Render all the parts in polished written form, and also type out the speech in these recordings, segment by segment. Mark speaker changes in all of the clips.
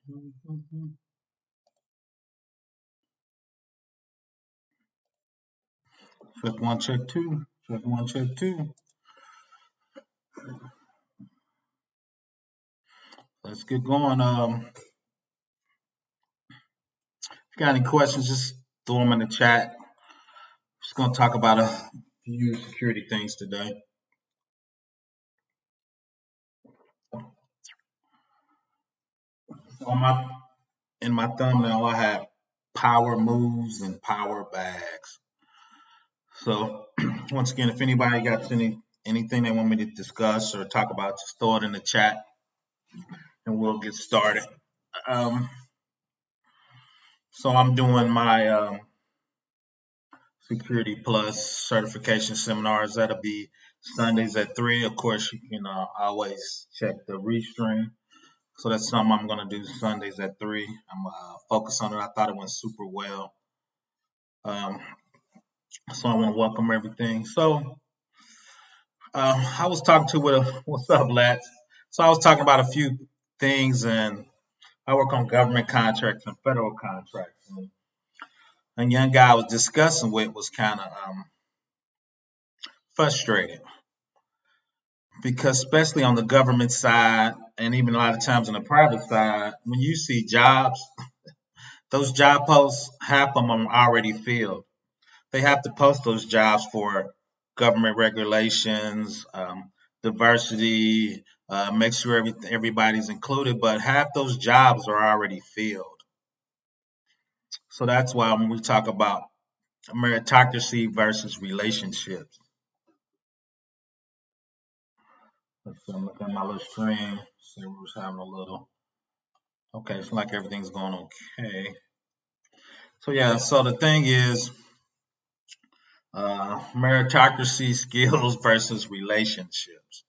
Speaker 1: Check one, check two. Check one, check two. Let's get going. If you got any questions, just throw them in the chat. Just gonna talk about a few security things today. So in my thumbnail, I have power moves and power bags. So once again, if anybody got anything they want me to discuss or talk about, just throw it in the chat and we'll get started. Um, so I'm doing my Security Plus certification seminars. That'll be Sundays at 3. Of course, you can always check the restream. So that's something I'm going to do Sundays at 3. I'm focused on it. I thought it went super well. So I want to welcome everything. So I was talking to what's up, lads? So I was talking about a few things, and I work on government contracts and federal contracts. And a young guy I was discussing with was kind of frustrated because, especially on the government side, and even a lot of times on the private side, when you see jobs, those job posts, half of them are already filled. They have to post those jobs for government regulations, diversity, make sure everybody's included, but half those jobs are already filled. So that's why when we talk about meritocracy versus relationships, let's see, I'm looking at my little screen, see who's having a little. Okay, it's like everything's going okay. So yeah, so the thing is, meritocracy, skills versus relationships.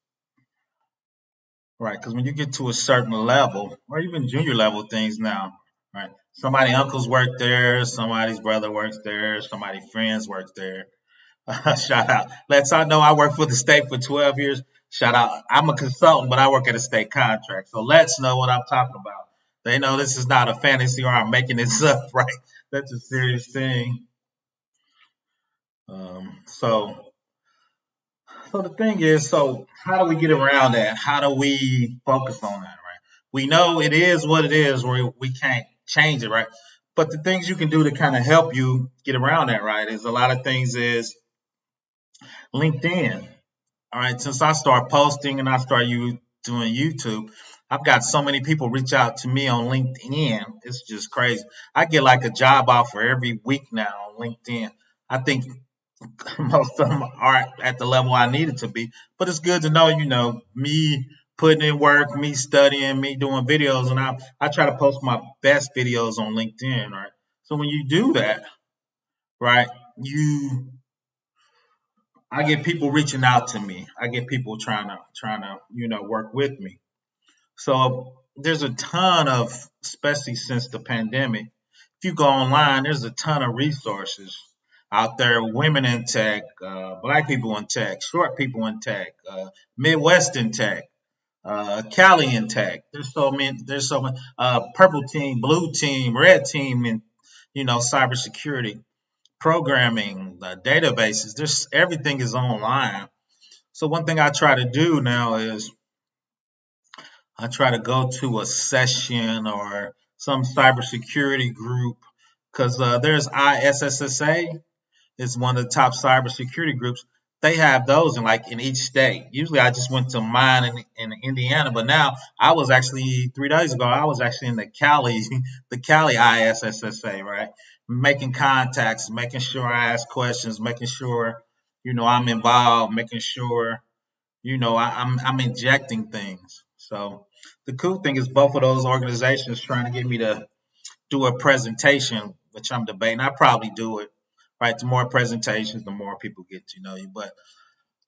Speaker 1: Right, because when you get to a certain level, or even junior level things now, right? Somebody uncles work there, somebody's brother works there, somebody friends works there. Shout out. Let's I know I worked for the state for 12 years. Shout out. I'm a consultant, but I work at a state contract. So let's know what I'm talking about. They know this is not a fantasy or I'm making this up, right? That's a serious thing. So the thing is, so how do we get around that? How do we focus on that, right? We know it is what it is, where we can't change it, right? But the things you can do to kind of help you get around that, right, is a lot of things is LinkedIn. All right, since I start posting and I start doing YouTube, I've got so many people reach out to me on LinkedIn. It's just crazy. I get like a job offer every week now on LinkedIn. I think most of them aren't at the level I need it to be. But it's good to know, me putting in work, me studying, me doing videos, and I try to post my best videos on LinkedIn, right? So when you do that, right, I get people reaching out to me. I get people trying to work with me. So there's a ton of, especially since the pandemic, if you go online, there's a ton of resources out there. Women in tech, black people in tech, short people in tech, Midwest in tech, Cali in tech. There's so many. There's so many. Purple team, blue team, red team, and cybersecurity, programming, databases. There's everything is online. So one thing I try to do now is I try to go to a session or some cybersecurity group because there's ISSSA. It's one of the top cybersecurity groups. They have those in each state. Usually, I just went to mine in Indiana, but now I was actually 3 days ago. I was actually in the Cali, the Cali ISSSA, right? Making contacts, making sure I ask questions, making sure I'm involved, making sure I'm injecting things. So the cool thing is both of those organizations trying to get me to do a presentation, which I'm debating. I probably do it. Right, the more presentations, the more people get to know you. But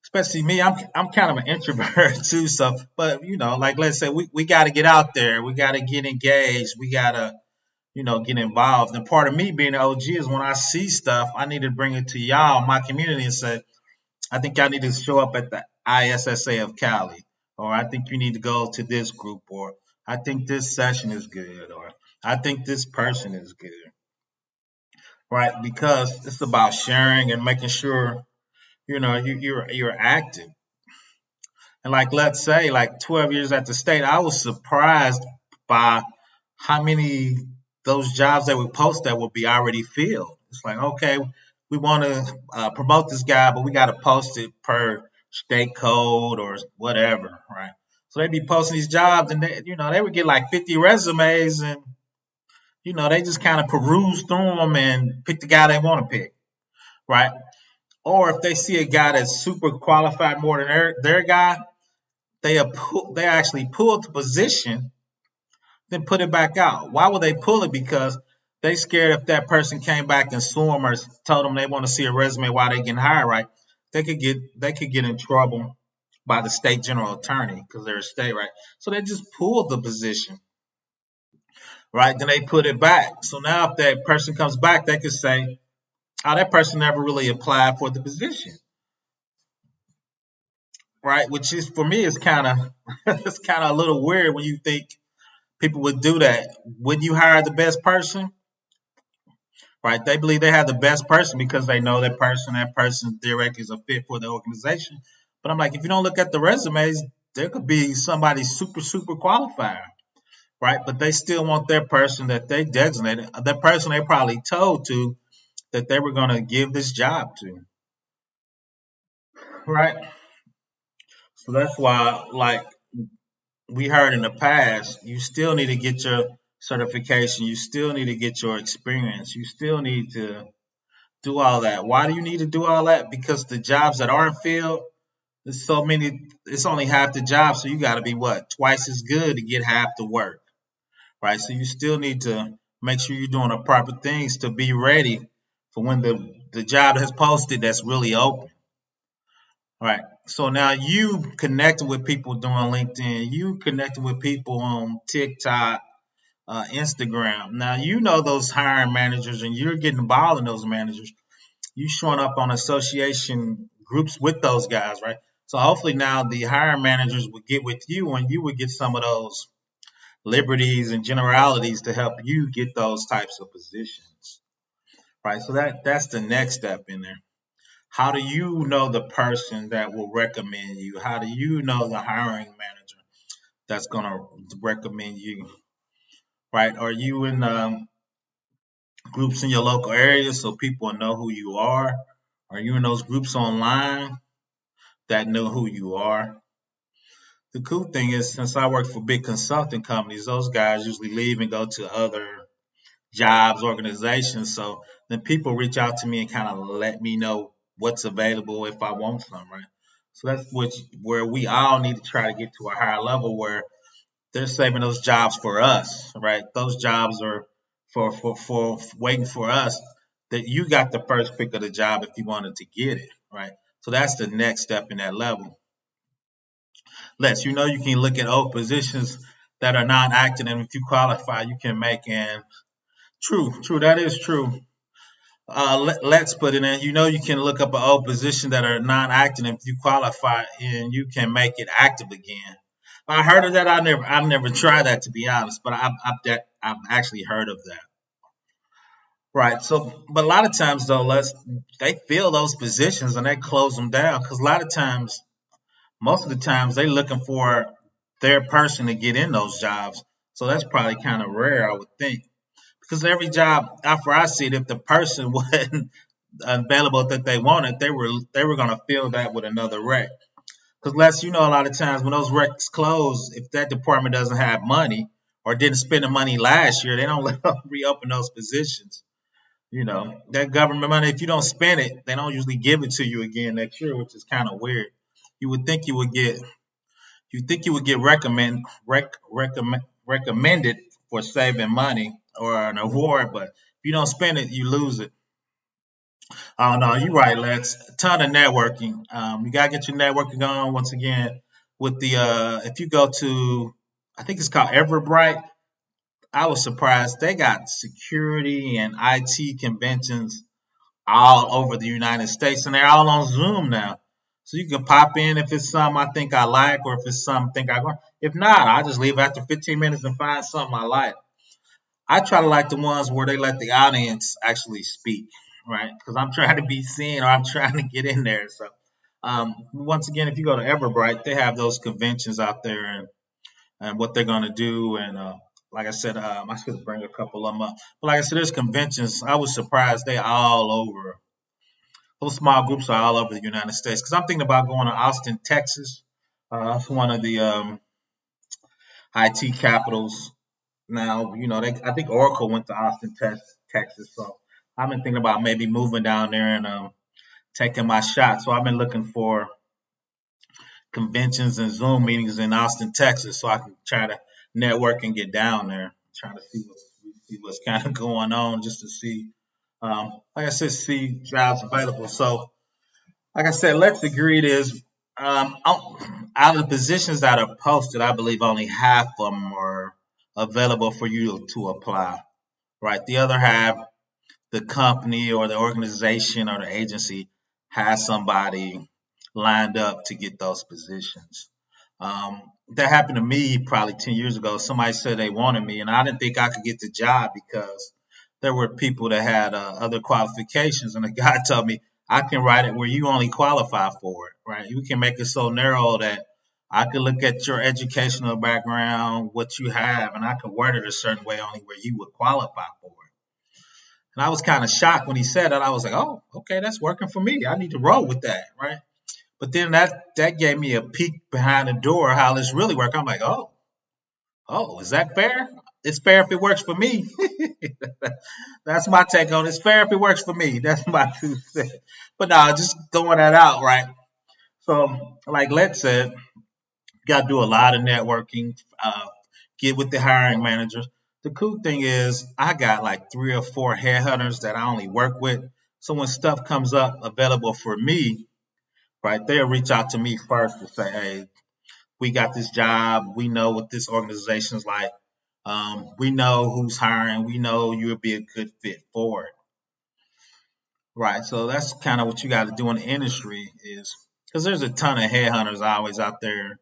Speaker 1: especially me, I'm kind of an introvert too. So, but like let's say we got to get out there, we got to get engaged, we got to get involved. And part of me being an OG is when I see stuff, I need to bring it to y'all, my community, and say, I think y'all need to show up at the ISSA of Cali, or I think you need to go to this group, or I think this session is good, or I think this person is good, right? Because it's about sharing and making sure you're active. And like, let's say, like 12 years at the state, I was surprised by how many those jobs that we post that will be already filled. It's like, okay, we want to promote this guy, but we got to post it per state code or whatever, right? So they'd be posting these jobs, and they would get like 50 resumes, and they just kind of peruse through them and pick the guy they want to pick, right? Or if they see a guy that's super qualified more than their guy, they actually pulled the position, then put it back out. Why would they pull it? Because they scared if that person came back and sued them or told them they want to see a resume while they getting hired, right? They could get in trouble by the state general attorney because they're a state, right? So they just pulled the position, right? Then they put it back. So now if that person comes back, they could say, "Oh, that person never really applied for the position," right? Which is for me is kind of it's kind of a little weird when you think people would do that. Would you hire the best person? Right? They believe they have the best person because they know that person directly is a fit for the organization. But I'm like, if you don't look at the resumes, there could be somebody super, super qualified, right? But they still want their person that they designated, that person they probably told to that they were going to give this job to, right? So that's why, like we heard in the past, you still need to get your certification, you still need to get your experience, you still need to do all that. Why do you need to do all that? Because the jobs that aren't filled, there's so many, it's only half the job, so you got to be what? Twice as good to get half the work, right? So you still need to make sure you're doing the proper things to be ready for when the job that's posted that's really open, right? So now you connecting with people doing LinkedIn, you connecting with people on TikTok, Instagram. Now you know those hiring managers and you're getting involved in those managers. You showing up on association groups with those guys, right? So hopefully now the hiring managers would get with you and you would get some of those liberties and generalities to help you get those types of positions, right? So that's the next step in there. How do you know the person that will recommend you? How do you know the hiring manager that's going to recommend you, right? Are you in groups in your local area so people know who you are? Are you in those groups online that know who you are? The cool thing is, since I work for big consulting companies, those guys usually leave and go to other jobs, organizations. So then people reach out to me and kind of let me know what's available if I want some, right? So that's where we all need to try to get to a higher level where they're saving those jobs for us, right? Those jobs are for waiting for us. That you got the first pick of the job if you wanted to get it, right? So that's the next step in that level. You can look at old positions that are not active, and if you qualify, you can make an true. That is true. Let's put it in. You can look up an old position that are not active, and if you qualify, and you can make it active again. I heard of that. I've never tried that to be honest, but I've actually heard of that. Right. So, but a lot of times though, they fill those positions and they close them down because a lot of times, most of the times, they looking for their person to get in those jobs. So that's probably kind of rare, I would think, because every job after I see it, if the person wasn't available that they wanted, they were going to fill that with another rec. Because a lot of times when those recs close, if that department doesn't have money or didn't spend the money last year, they don't let them reopen those positions. That government money, if you don't spend it, they don't usually give it to you again next year, which is kind of weird. You would think you would get recommended for saving money or an award, but if you don't spend it, you lose it. Oh no, you're right, Lex. A ton of networking. You gotta get your networking on once again with the if you go to, I think it's called Everbright. I was surprised they got security and IT conventions all over the United States, and they're all on Zoom now. So you can pop in if it's something I think I like, or if it's something I think I want. If not, I just leave after 15 minutes and find something I like. I try to like the ones where they let the audience actually speak, right? Because I'm trying to be seen or I'm trying to get in there. So, once again, if you go to Everbright, they have those conventions out there and what they're going to do. And like I said, I should bring a couple of them up. But like I said, there's conventions. I was surprised they all over. Those small groups are all over the United States. Because I'm thinking about going to Austin, Texas. It's one of the IT capitals. Now, I think Oracle went to Austin, Texas. So I've been thinking about maybe moving down there and taking my shot. So I've been looking for conventions and Zoom meetings in Austin, Texas, so I can try to network and get down there. Trying to see what's kind of going on, just to see, like I said, see jobs available. So, like I said, let's agree it is. Out of the positions that are posted, I believe only half of them are available for you to apply. Right, the other half, the company or the organization or the agency has somebody lined up to get those positions. That happened to me probably 10 years ago. Somebody said they wanted me, and I didn't think I could get the job because there were people that had other qualifications. And the guy told me, I can write it where you only qualify for it, right? You can make it so narrow that I could look at your educational background, what you have, and I could word it a certain way only where you would qualify for it. And I was kind of shocked when he said that. I was like, oh, okay, that's working for me. I need to roll with that, right? But then that gave me a peek behind the door how this really works. I'm like, oh, is that fair? It's fair if it works for me. That's my take on it. It's fair if it works for me. That's my 2 cents. But no, just throwing that out, right? So, like Let said, got to do a lot of networking, get with the hiring managers. The cool thing is, I got like 3 or 4 headhunters that I only work with. So when stuff comes up available for me, right, they'll reach out to me first to say, hey, we got this job. We know what this organization's like. We know who's hiring. We know you'll be a good fit for it. Right. So that's kind of what you got to do in the industry is because there's a ton of headhunters always out there,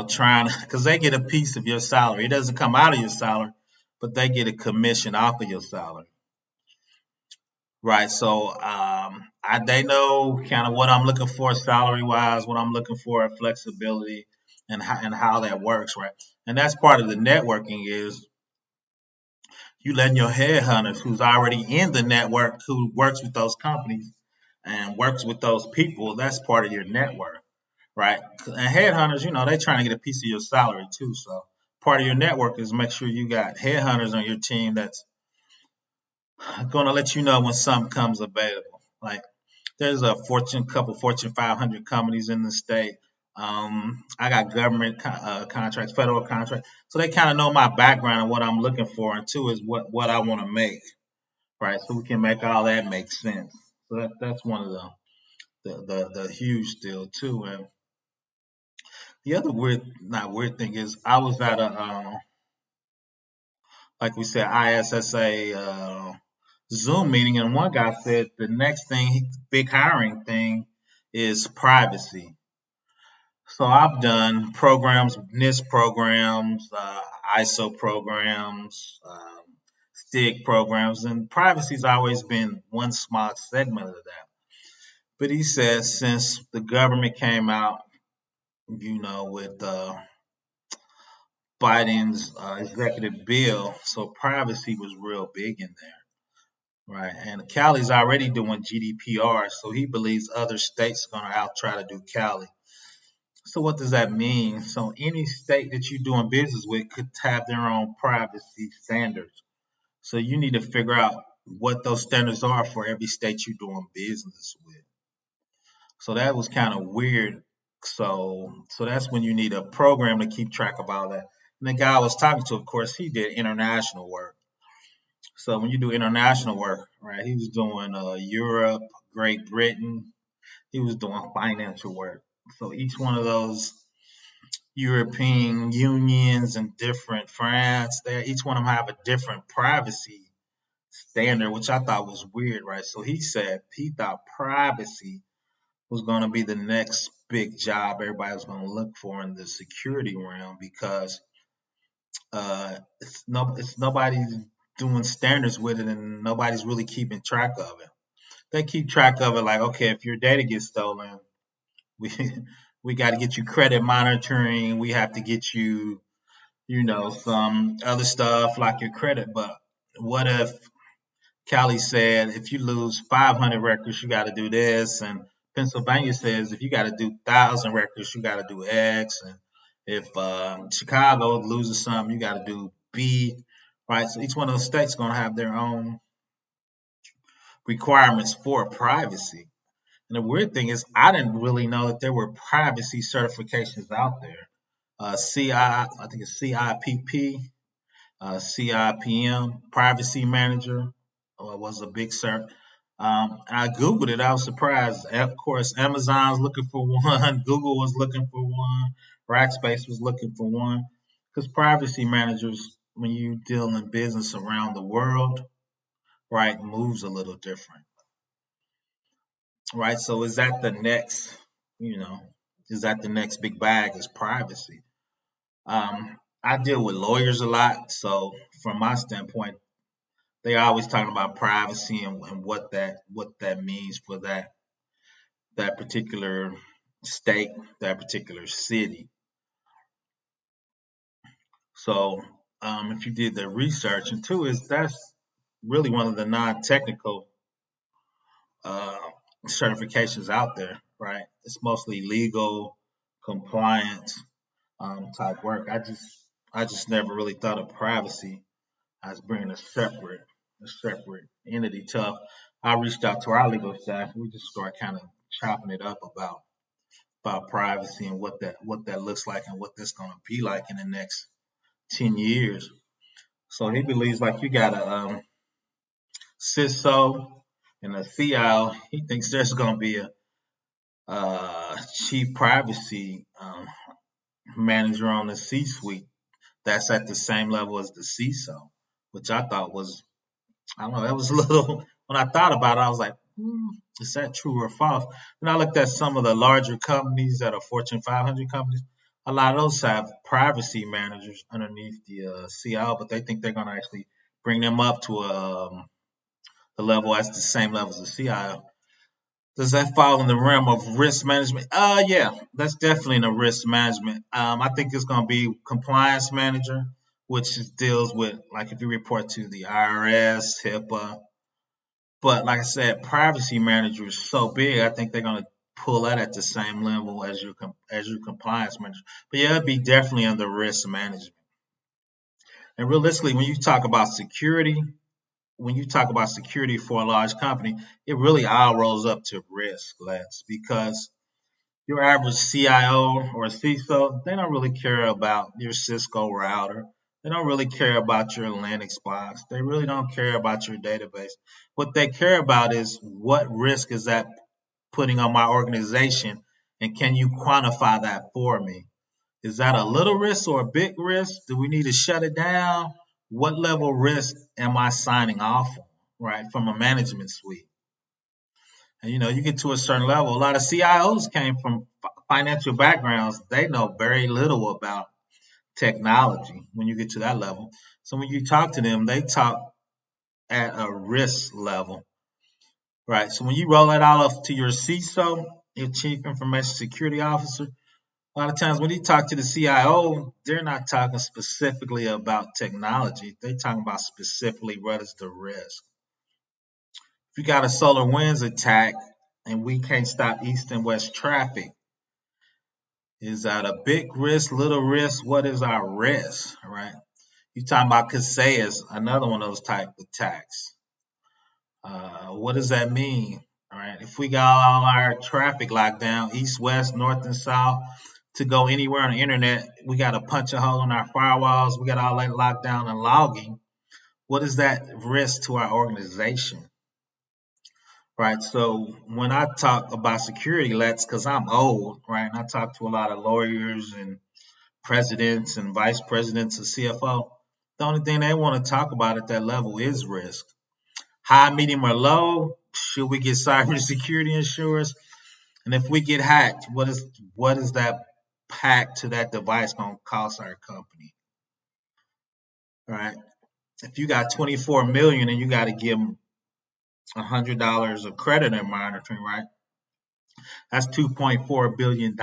Speaker 1: trying to, because they get a piece of your salary. It doesn't come out of your salary, but they get a commission off of your salary. Right. So they know kind of what I'm looking for salary wise, what I'm looking for flexibility, and how that works. Right. And that's part of the networking is you letting your headhunters who's already in the network, who works with those companies and works with those people. That's part of your network. Right. And headhunters, they're trying to get a piece of your salary too. So part of your network is make sure you got headhunters on your team that's going to let you know when something comes available. Like there's a couple Fortune 500 companies in the state. I got government contracts, federal contracts, so they kind of know my background and what I'm looking for, and two is what I want to make, right? So we can make all that make sense. So that's one of the huge deal too. And the other not weird thing is I was at a like we said ISSA Zoom meeting, and one guy said the next thing, big hiring thing, is privacy. So I've done programs, NIST programs, ISO programs, STIG programs, and privacy's always been one small segment of that. But he says since the government came out, with Biden's executive bill, so privacy was real big in there. Right, and Cali's already doing GDPR, so he believes other states are going to out try to do Cali. So what does that mean? So any state that you're doing business with could have their own privacy standards. So you need to figure out what those standards are for every state you're doing business with. So that was kind of weird. So that's when you need a program to keep track of all that. And the guy I was talking to, of course, he did international work. So when you do international work, right, he was doing Europe, Great Britain. He was doing financial work. So each one of those European unions and different France, there each one of them have a different privacy standard, which I thought was weird, right? So he said he thought privacy was going to be the next big job everybody was going to look for in the security realm because it's nobody's doing standards with it and nobody's really keeping track of it. They keep track of it like, okay, if your data gets stolen, we we got to get you credit monitoring. We have to get you, some other stuff like your credit. But what if Cali said if you lose 500 records, you got to do this, and Pennsylvania says if you got to do 1,000 records, you got to do X, and if Chicago loses something, you got to do B, right? So each one of those states is going to have their own requirements for privacy. And the weird thing is, I didn't really know that there were privacy certifications out there. I think it's CIPP, CIPM, Privacy Manager was a big cert. I Googled it. I was surprised. Of course, Amazon's looking for one. Google was looking for one. Rackspace was looking for one. Because privacy managers, when you deal in business around the world, right, moves a little different, right? So is that the next, you know, is that the next big bag is privacy? I deal with lawyers a lot, so from my standpoint, they are always talking about privacy and what that means for that particular state, that particular city. So if you did the research, and two is that's really one of the non-technical uh, certifications out there, right? It's mostly legal, compliance type work. I just never really thought of privacy as bringing a separate entity. Tough. I reached out to our legal staff. We just started kind of chopping it up about privacy and what that looks like and what that's going to be like in the next 10 years. So he believes like you got a CISO and a CIO. He thinks there's going to be a chief privacy manager on the C-suite that's at the same level as the CISO, which I thought was, I don't know, that was a little, when I thought about it, I was like, is that true or false? And I looked at some of the larger companies that are Fortune 500 companies. A lot of those have privacy managers underneath the CIO, but they think they're going to actually bring them up to the level as the same level as the CIO. Does that fall in the realm of risk management? Yeah, that's definitely in the risk management. I think it's going to be compliance manager, which deals with like if you report to the IRS, HIPAA. But like I said, privacy manager is so big. I think they're going to pull that at the same level as your compliance manager. But yeah, it'd be definitely under risk management. And realistically, when you talk about security for a large company, it really all rolls up to risk, less because your average CIO or CISO, they don't really care about your Cisco router. They don't really care about your Linux box. They really don't care about your database. What they care about is what risk is that putting on my organization, and can you quantify that for me? Is that a little risk or a big risk? Do we need to shut it down? What level risk am I signing off on, right, from a management suite? And you get to a certain level. A lot of CIOs came from financial backgrounds. They know very little about technology when you get to that level. So when you talk to them, they talk at a risk level, right? So when you roll that all up to your CISO, your Chief Information Security Officer, a lot of times when you talk to the CIO, they're not talking specifically about technology. They're talking about specifically what is the risk. If you got a solar winds attack and we can't stop east and west traffic, is that a big risk, little risk? What is our risk, right? You talking about Kaseya's, another one of those type of attacks. What does that mean? All right, if we got all our traffic locked down, east, west, north, and south, to go anywhere on the internet, we got to punch a hole in our firewalls. We got all that locked down and logging. What is that risk to our organization? Right. So when I talk about security, that's because I'm old, right? And I talk to a lot of lawyers and presidents and vice presidents and CFO. The only thing they want to talk about at that level is risk. High, medium, or low? Should we get cybersecurity insurance? And if we get hacked, what is that hack to that device going to cost our company? Right? If you got 24 million and you got to give them $100 of credit and monitoring, right? That's $2.4 billion,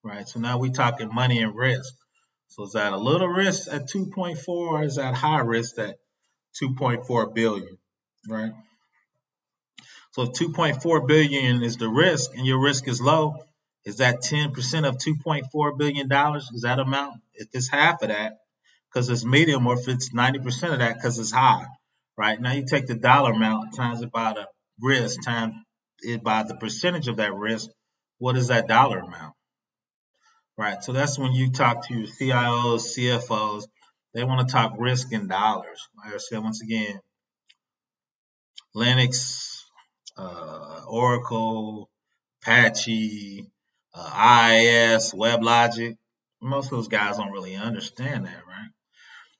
Speaker 1: right? So now we're talking money and risk. So is that a little risk at 2.4, or is that high risk at 2.4 billion, right? So if 2.4 billion is the risk and your risk is low, is that 10% of $2.4 billion? Is that amount? If it's half of that, because it's medium, or if it's 90% of that, because it's high, right? Now you take the dollar amount times it by the risk times it by the percentage of that risk. What is that dollar amount, right? So that's when you talk to your CIOs, CFOs, they want to talk risk in dollars. Like I said, once again, Linux, Oracle, Apache, IIS, WebLogic. Most of those guys don't really understand that, right?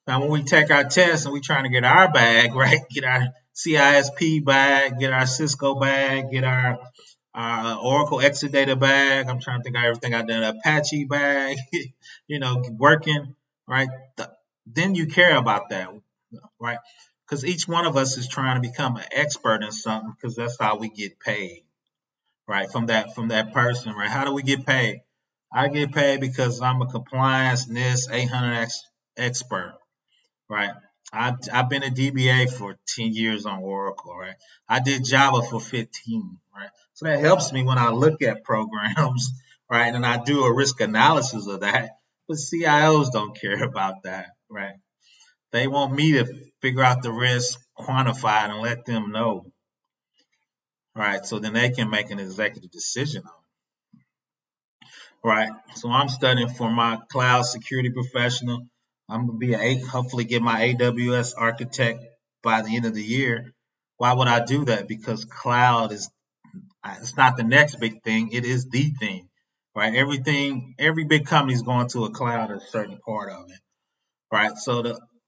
Speaker 1: Now, when we take our test and we're trying to get our bag, right, get our CISP bag, get our Cisco bag, get our Oracle Exadata bag. I'm trying to think of everything I've done. Apache bag, working, right? Then you care about that, right? Because each one of us is trying to become an expert in something, because that's how we get paid, right? From that person, right? How do we get paid? I get paid because I'm a compliance NIST 800X expert, right? I've been a DBA for 10 years on Oracle, right? I did Java for 15, right? So that helps me when I look at programs, right? And I do a risk analysis of that. But CIOs don't care about that, right? They want me to figure out the risk, quantify it, and let them know, right? So then they can make an executive decision on it, right? So I'm studying for my cloud security professional. I'm gonna hopefully get my AWS architect by the end of the year. Why would I do that? Because cloud it's not the next big thing; it is the thing, right? Every big company is going to a cloud at a certain part of it, right?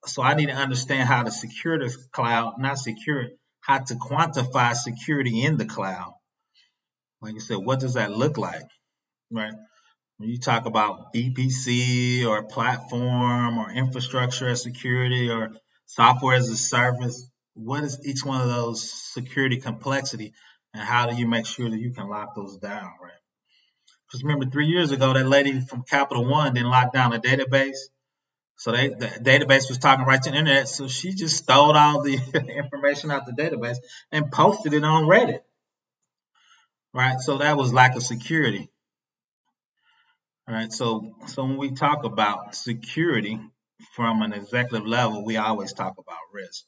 Speaker 1: So I need to understand how to secure the cloud, not secure it, how to quantify security in the cloud. Like you said, what does that look like, right? When you talk about BPC or platform or infrastructure as security or software as a service, what is each one of those security complexity, and how do you make sure that you can lock those down, right? Because remember, 3 years ago, that lady from Capital One didn't lock down the database. So the database was talking right to the internet. So she just stole all the information out the database and posted it on Reddit, right? So that was lack of security. All right. So when we talk about security from an executive level, we always talk about risk.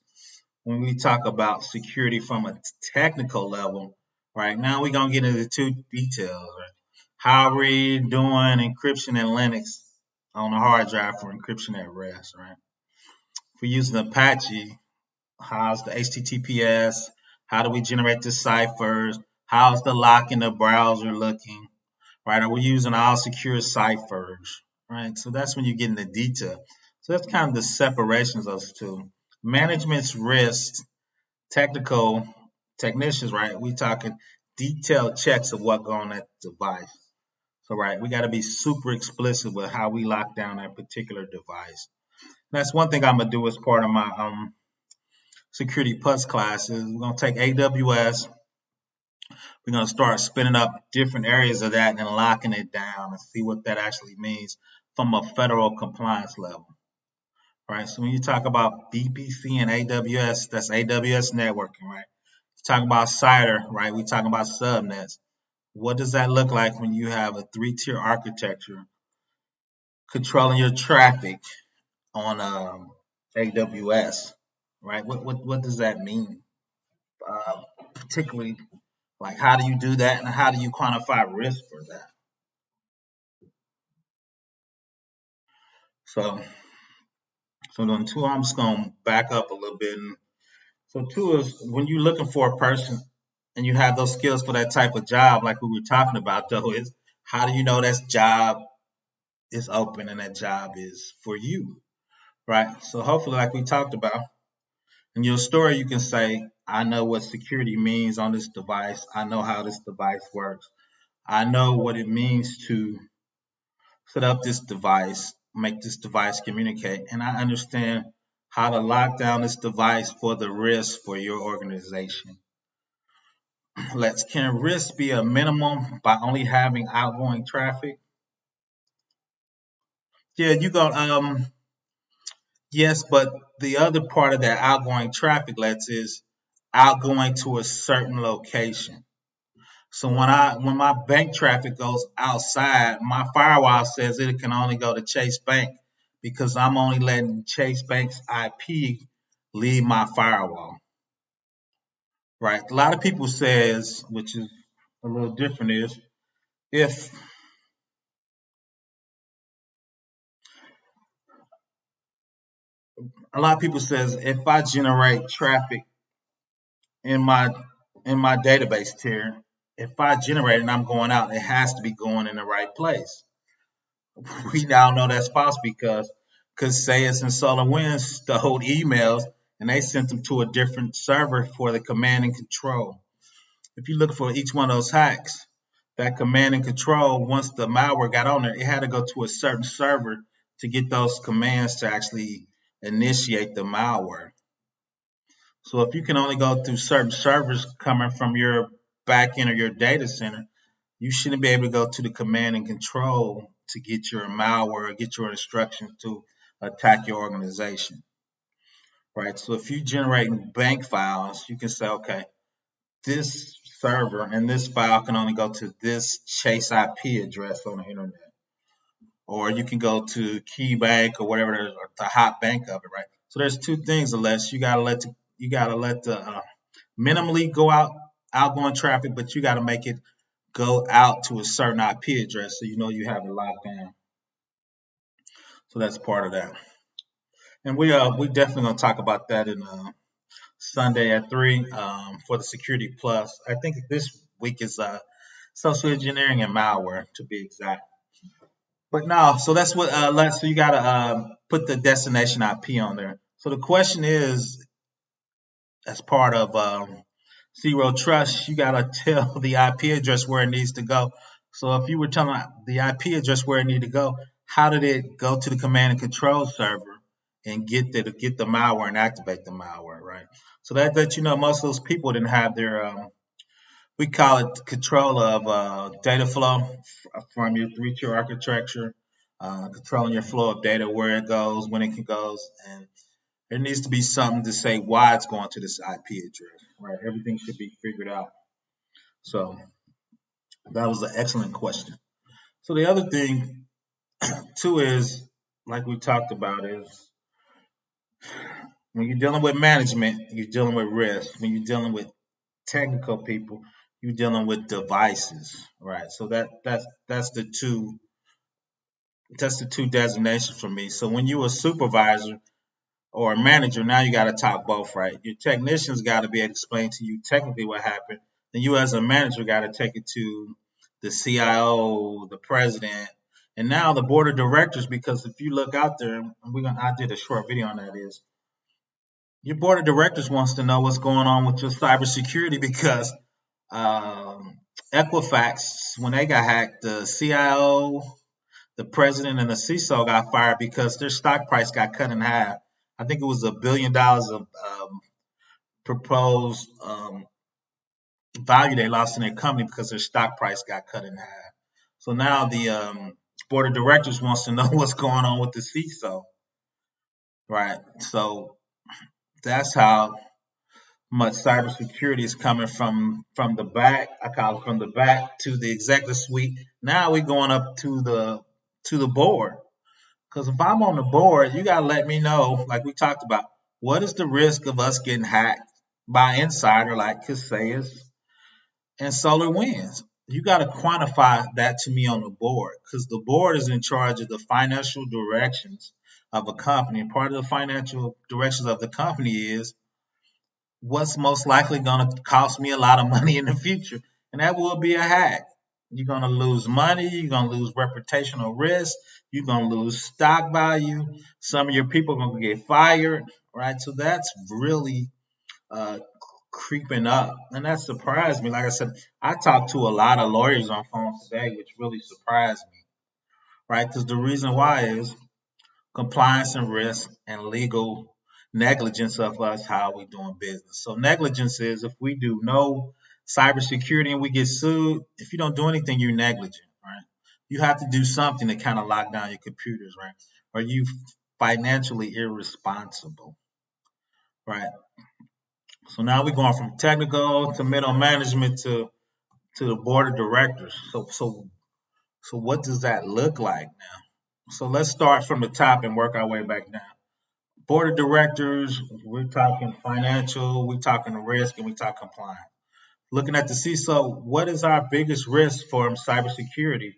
Speaker 1: When we talk about security from a technical level, right now we're gonna get into two details, right? How are we doing encryption in Linux on a hard drive for encryption at rest, right? If we're using Apache, how's the HTTPS? How do we generate the ciphers? How's the lock in the browser looking? Right? Are we using all secure ciphers? Right? So that's when you get into detail. So that's kind of the separations of those two. Management's risk, technical technicians, right? We talking detailed checks of what goes on that device. So right, we got to be super explicit with how we lock down that particular device. And that's one thing I'm gonna do as part of my Security Plus classes. We're gonna take AWS. We're gonna start spinning up different areas of that and locking it down and see what that actually means from a federal compliance level. Right. So when you talk about BPC and AWS, that's AWS networking, right? You talk about CIDR, right? We talking about subnets. What does that look like when you have a three-tier architecture controlling your traffic on AWS, right? What does that mean? Particularly, like, how do you do that, and how do you quantify risk for that? So, so then two, I'm just gonna back up a little bit. And so two is when you're looking for a person and you have those skills for that type of job, like we were talking about, though, is how do you know that job is open and that job is for you, right? So hopefully, like we talked about, in your story, you can say, I know what security means on this device. I know how this device works. I know what it means to set up this device, make this device communicate, and I understand how to lock down this device for the risk for your organization. Can risk be a minimum by only having outgoing traffic? Yeah, you go. Yes, but the other part of that outgoing traffic lets is outgoing to a certain location. So when my bank traffic goes outside, my firewall says it can only go to Chase Bank because I'm only letting Chase Bank's IP leave my firewall. Right. A lot of people says, which is a little different, is if a lot of people says if I generate traffic in my database tier, if I generate it and I'm going out, it has to be going in the right place. We now know that's false because Kaseus and SolarWinds stole emails and they sent them to a different server for the command and control. If you look for each one of those hacks, that command and control, once the malware got on there, it had to go to a certain server to get those commands to actually initiate the malware. So if you can only go through certain servers coming from your backend or your data center, you shouldn't be able to go to the command and control to get your malware or get your instructions to attack your organization. Right. So if you're generating bank files, you can say, okay, this server and this file can only go to this Chase IP address on the internet. Or you can go to KeyBank or whatever or the hot bank of it, right? So there's two things, unless you gotta let the minimally go out outgoing traffic, but you gotta make it go out to a certain IP address so you know you have it locked down. So that's part of that. And we definitely gonna talk about that in Sunday at 3 for the Security Plus. I think this week is social engineering and malware to be exact. But no, so that's what so you gotta put the destination IP on there. So the question is, as part of Zero Trust, you gotta tell the IP address where it needs to go. So if you were telling the IP address where it needed to go, how did it go to the command and control server and get the malware and activate the malware, right? So that you know, most of those people didn't have their we call it control of data flow from your three-tier architecture, controlling your flow of data, where it goes, when it goes, and there needs to be something to say why it's going to this IP address, right? Everything should be figured out. So that was an excellent question. So the other thing too is, like we talked about, is when you're dealing with management, you're dealing with risk. When you're dealing with technical people, you're dealing with devices, right? So that's the two designations for me. So when you're a supervisor or a manager, now you got to talk both, right? Your technicians got to be able to explain to you technically what happened, and you as a manager got to take it to the CIO, the president, and now the board of directors. Because if you look out there, and I did a short video on that, is your board of directors wants to know what's going on with your cybersecurity because Equifax, when they got hacked, the CIO, the president, and the CISO got fired because their stock price got cut in half. I think it was $1 billion of proposed value they lost in their company because their stock price got cut in half. So now the board of directors wants to know what's going on with the CISO, right? So that's how much cybersecurity is coming from the back. I call it from the back to the executive suite. Now we're going up to the board. Because if I'm on the board, you gotta let me know, like we talked about, what is the risk of us getting hacked by insider like Kaseus and SolarWinds? You gotta quantify that to me on the board, because the board is in charge of the financial directions of a company. And part of the financial directions of the company is what's most likely going to cost me a lot of money in the future, and that will be a hack. You're going to lose money, you're going to lose reputational risk, you're going to lose stock value, some of your people are going to get fired, right? So that's really uh, creeping up, and that surprised me. Like I said, I talked to a lot of lawyers on phone today, which really surprised me, right? Because the reason why is compliance and risk and legal negligence of us how we doing business. So negligence is if we do no cybersecurity and we get sued, if you don't do anything, you're negligent, right? You have to do something to kind of lock down your computers, right? Or you financially irresponsible, right? So now we're going from technical to middle management to the board of directors. So what does that look like now? So let's start from the top and work our way back down. Board of directors, we're talking financial, we're talking risk, and we talk compliance. Looking at the CISO, what is our biggest risk for cybersecurity?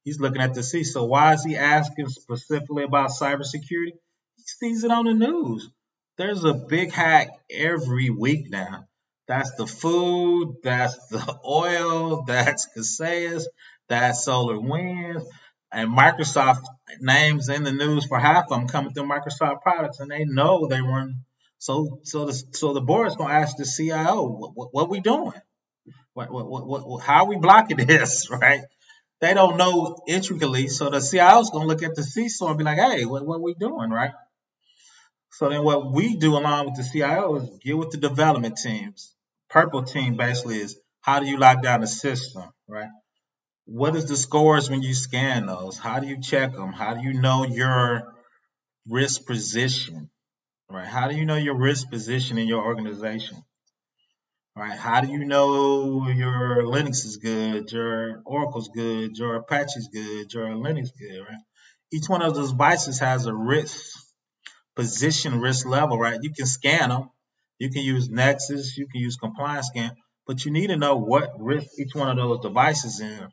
Speaker 1: He's looking at the CISO. Why is he asking specifically about cybersecurity? He sees it on the news. There's a big hack every week now. That's the food, that's the oil, that's Kaseya's, that's Solar Winds, and Microsoft names in the news for half of them coming through Microsoft products, and they know they run. So the board is going to ask the CIO, what we doing? How are we blocking this, right? They don't know intricately, so the CIO is going to look at the CISO and be like, hey, what are we doing, right? So then what we do along with the CIO is get with the development teams. Purple team basically is how do you lock down the system, right? What is the scores when you scan those? How do you check them? How do you know your risk position, right? How do you know your risk position in your organization, right? How do you know your Linux is good, your Oracle's good, your Apache's good, your Linux good, right? Each one of those devices has a risk position, risk level, right? You can scan them. You can use Nexus, you can use compliance scan, but you need to know what risk each one of those devices in,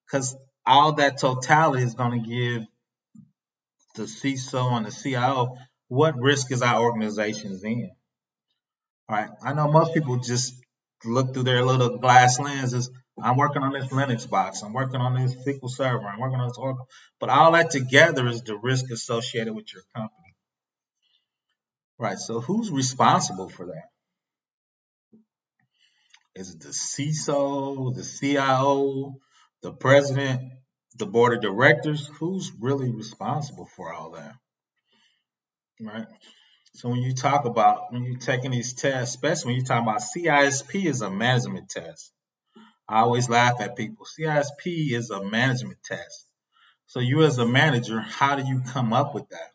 Speaker 1: because all that totality is going to give the CISO and the CIO what risk is our organizations in. All right. I know most people just look through their little glass lenses. I'm working on this Linux box. I'm working on this SQL Server. I'm working on this Oracle. But all that together is the risk associated with your company. Right. So who's responsible for that? Is it the CISO, the CIO, the president, the board of directors? Who's really responsible for all that? Right. So when you're taking these tests, especially when you're talking about CISP is a management test. I always laugh at people. CISP is a management test. So you as a manager, how do you come up with that?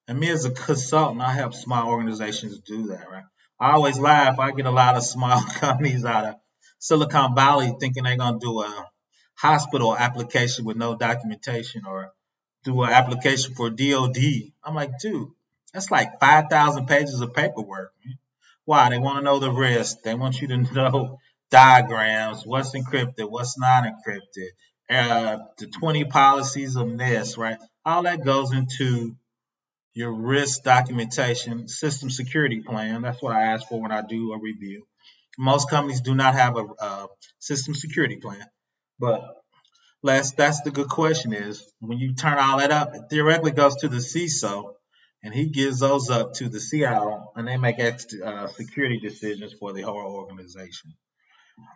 Speaker 1: And me as a consultant, I help small organizations do that, right? I always laugh. I get a lot of small companies out of Silicon Valley thinking they're going to do a hospital application with no documentation or do an application for DOD. I'm like, dude, that's like 5,000 pages of paperwork. Why? They want to know the risk. They want you to know diagrams, what's encrypted, what's not encrypted, the 20 policies of this, right? All that goes into your risk documentation, system security plan. That's what I ask for when I do a review. Most companies do not have a system security plan, but that's the good question is when you turn all that up, it theoretically goes to the CISO, and he gives those up to the CIO, and they make security decisions for the whole organization,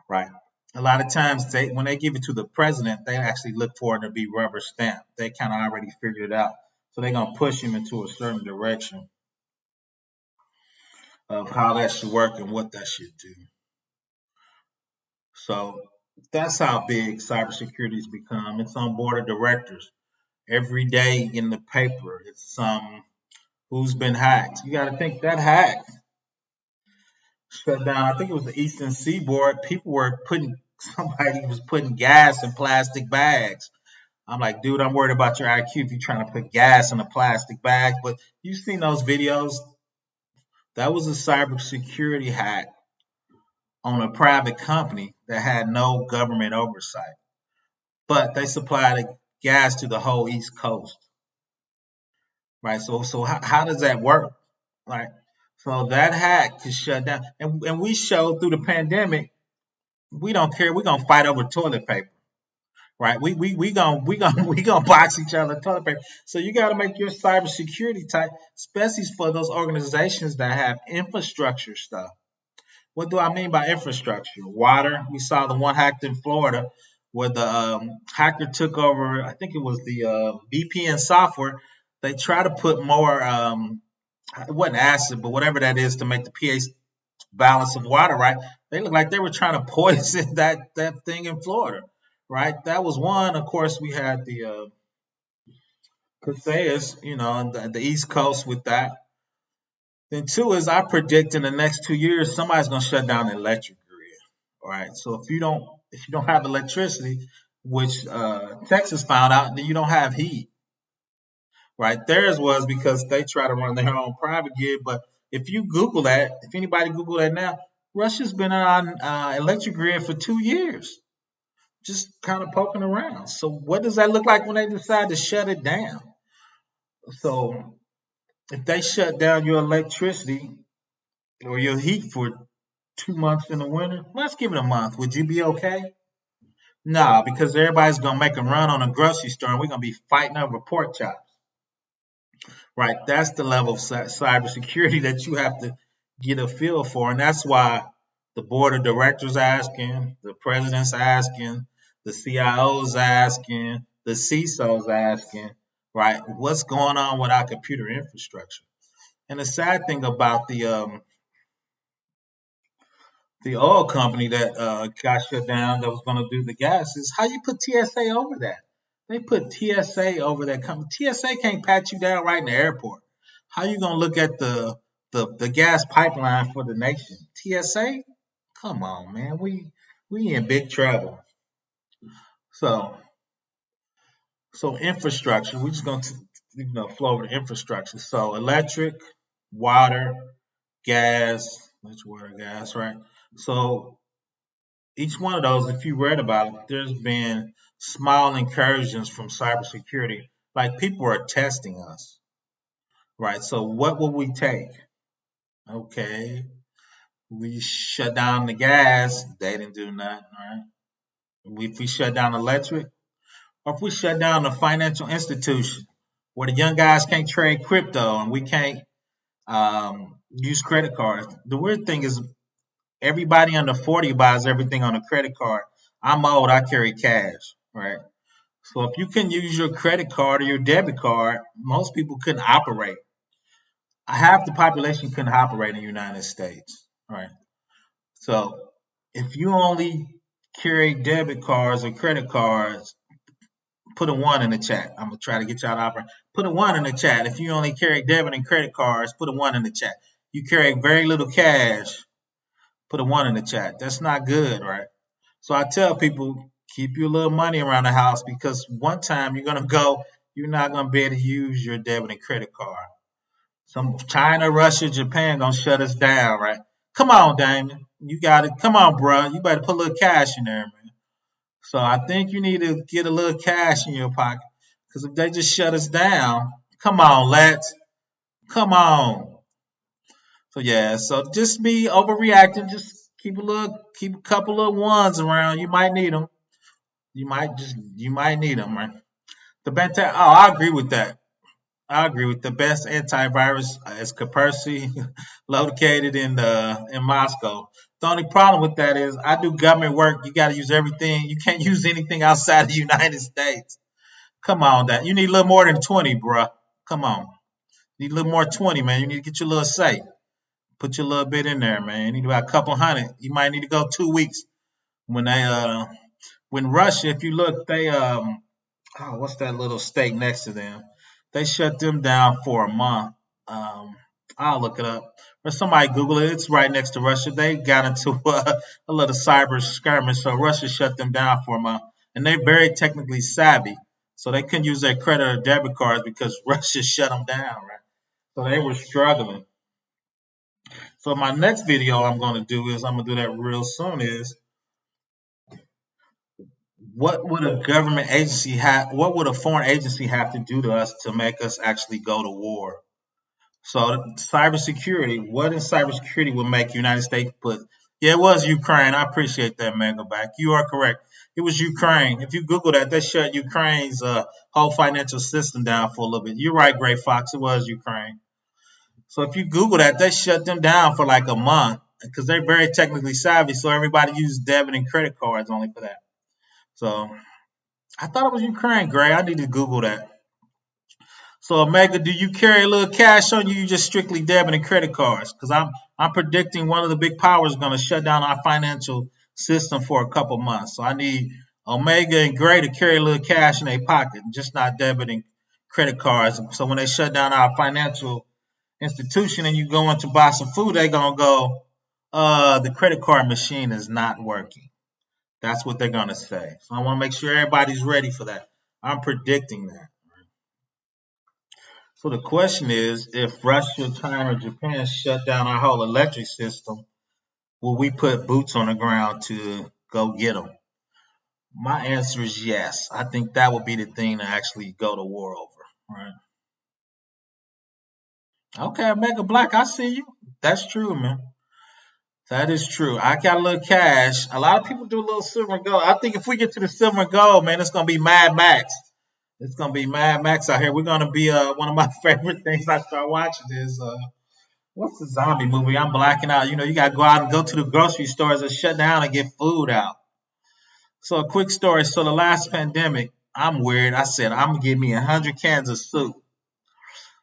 Speaker 1: right? A lot of times, when they give it to the president, they actually look for it to be rubber stamped. They kind of already figured it out, so they're gonna push him into a certain direction of how that should work and what that should do. So that's how big cybersecurity has become. It's on board of directors every day in the paper. It's who's been hacked. You got to think that hack shut down. I think it was the Eastern Seaboard. People were somebody was putting gas in plastic bags. I'm like, dude, I'm worried about your IQ if you're trying to put gas in a plastic bag. But you've seen those videos. That was a cybersecurity hack on a private company that had no government oversight. But they supplied gas to the whole East Coast. Right. So how does that work? Right. So that hack is shut down. And we showed through the pandemic, we don't care. We're gonna fight over toilet paper. Right. We gonna box each other toilet paper. So you gotta make your cybersecurity tight, especially for those organizations that have infrastructure stuff. What do I mean by infrastructure? Water. We saw the one hacked in Florida where the hacker took over, I think it was the VPN software. They try to put more, it wasn't acid, but whatever that is to make the pH balance of water right. They look like they were trying to poison that thing in Florida, right? That was one. Of course, we had the Casillas, on the East Coast with that. Then two is I predict in the next 2 years somebody's gonna shut down the electric grid. All right. So if you don't have electricity, which Texas found out, then you don't have heat. Right. Theirs was because they try to run their own private grid. But if you Google that, if anybody Google that now, Russia's been on electric grid for 2 years, just kind of poking around. So what does that look like when they decide to shut it down? So if they shut down your electricity or your heat for 2 months in the winter, let's give it a month. Would you be okay? No, because everybody's gonna make a run on a grocery store, and we're gonna be fighting over pork chops. Right? That's the level of cybersecurity that you have to get a feel for, and that's why the board of directors asking, the president's asking, the CIO's asking, the CISO's asking, right? What's going on with our computer infrastructure? And the sad thing about the oil company that got shut down that was going to do the gas is how you put TSA over that. They put TSA over that company. TSA can't pat you down right in the airport. How you going to look at the gas pipeline for the nation? TSA? Come on, man. We in big trouble. So infrastructure. We're just going to flow over to infrastructure. So electric, water, gas, water, gas, right? So each one of those, if you read about it, there's been small incursions from cybersecurity. Like people are testing us, right? So what will we take? Okay, we shut down the gas, they didn't do nothing, right? If we shut down electric, or if we shut down the financial institution where the young guys can't trade crypto and we can't use credit cards. The weird thing is everybody under 40 buys everything on a credit card. I'm old, I carry cash, right? So if you can use your credit card or your debit card, most people couldn't operate. Half the population couldn't operate in the United States, right? So if you only carry debit cards or credit cards, put a one in the chat. I'm gonna try to get y'all to operate. Put a one in the chat. If you only carry debit and credit cards, put a one in the chat. You carry very little cash, put a one in the chat. That's not good, right? So I tell people, keep your little money around the house because one time you're not gonna be able to use your debit and credit card. Some China, Russia, Japan gonna shut us down, right? Come on, Damon. You got it. Come on, bro. You better put a little cash in there, man. So I think you need to get a little cash in your pocket because if they just shut us down, come on, let's come on. So yeah, so just be overreacting. Just keep a couple of ones around. You might need them. You might need them, right? The Benta. Oh, I agree with that. I agree with the best antivirus is Kaspersky, located in Moscow. The only problem with that is I do government work. You got to use everything. You can't use anything outside the United States. Come on, that you need a little more than 20, bruh. Come on, you need a little more 20, man. You need to get your little safe. Put your little bit in there, man. You need about a couple hundred. You might need to go 2 weeks when when Russia. If you look, they what's that little state next to them? They shut them down for a month. I'll look it up. Or somebody Google it. It's right next to Russia. They got into a little cyber skirmish, so Russia shut them down for a month. And they're very technically savvy, so they couldn't use their credit or debit cards because Russia shut them down, right? So they were struggling. So my next video I'm going to do is I'm going to do that real soon. Is what would a government agency have? What would a foreign agency have to do to us to make us actually go to war? So cybersecurity, what in cybersecurity would make United States put? Yeah, it was Ukraine. I appreciate that, Mango back. You are correct. It was Ukraine. If you Google that, they shut Ukraine's whole financial system down for a little bit. You're right, Gray Fox. It was Ukraine. So if you Google that, they shut them down for like a month. because they're very technically savvy. So everybody uses debit and credit cards only for that. So I thought it was Ukraine, Gray. I need to Google that. So Omega, do you carry a little cash on you? You just strictly debit and credit cards? Because I'm predicting one of the big powers is going to shut down our financial system for a couple months. So I need Omega and Gray to carry a little cash in their pocket, just not debiting credit cards. So when they shut down our financial institution and you go in to buy some food, they're gonna go, the credit card machine is not working. That's what they're gonna say. So I want to make sure everybody's ready for that. I'm predicting that. So the question is, if Russia, China, or Japan shut down our whole electric system, will we put boots on the ground to go get them? My answer is yes. I think that would be the thing to actually go to war over. Right? Okay, Mega Black, I see you. That's true, man. That is true. I got a little cash. A lot of people do a little silver and gold. I think if we get to the silver and gold, man, it's gonna be Mad Max. It's gonna be Mad Max out here. We're gonna be one of my favorite things I start watching is what's the zombie movie? I'm blacking out. You know, you gotta go out and go to the grocery stores and shut down and get food out. So a quick story. So the last pandemic, I'm weird. I said I'm gonna give me 100 cans of soup.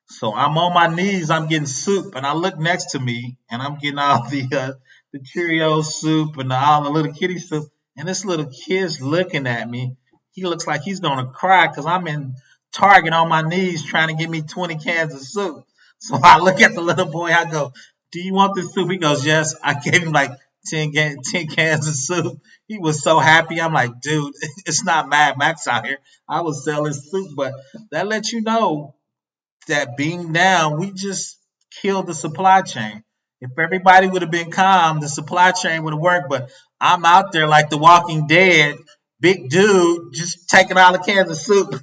Speaker 1: So I'm on my knees, I'm getting soup, and I look next to me, and I'm getting all the Cheerio soup and all the little kitty soup, and this little kid's looking at me. He looks like he's gonna cry because I'm in Target on my knees trying to get me 20 cans of soup. So I look at the little boy, I go, "Do you want this soup?" He goes, "Yes." I gave him like 10 cans of soup. He was so happy. I'm like, dude, it's not Mad Max out here. I was selling soup, but that lets you know that being down, we just killed the supply chain. If everybody would have been calm, the supply chain would have worked. But I'm out there like the Walking Dead, big dude, just taking all the cans of soup.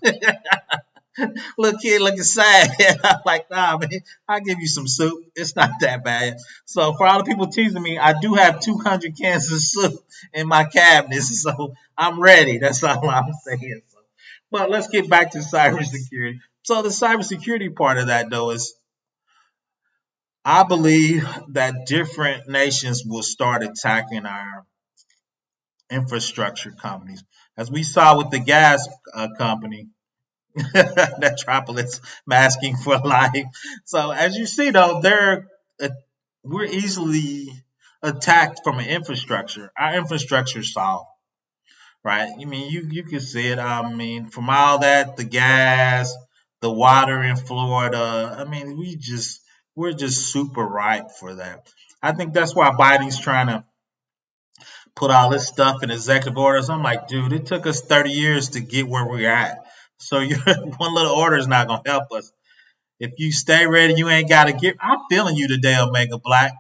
Speaker 1: Little kid looking sad. I'm like, nah, man, I'll give you some soup. It's not that bad. So for all the people teasing me, I do have 200 cans of soup in my cabinet. So I'm ready. That's all I'm saying. So, but let's get back to cybersecurity. So the cybersecurity part of that, though, is I believe that different nations will start attacking our infrastructure companies, as we saw with the gas company, Metropolis masking for life. So as you see, though, uh, we're easily attacked from an infrastructure. Our infrastructure is solid, right? I mean, you can see it. I mean, from all that, the gas, the water in Florida. I mean, we're just super ripe for that. I think that's why Biden's trying to put all this stuff in executive orders. I'm like, dude, it took us 30 years to get where we're at. So your one little order is not gonna help us. If you stay ready, you ain't gotta get. I'm feeling you today, Omega Black.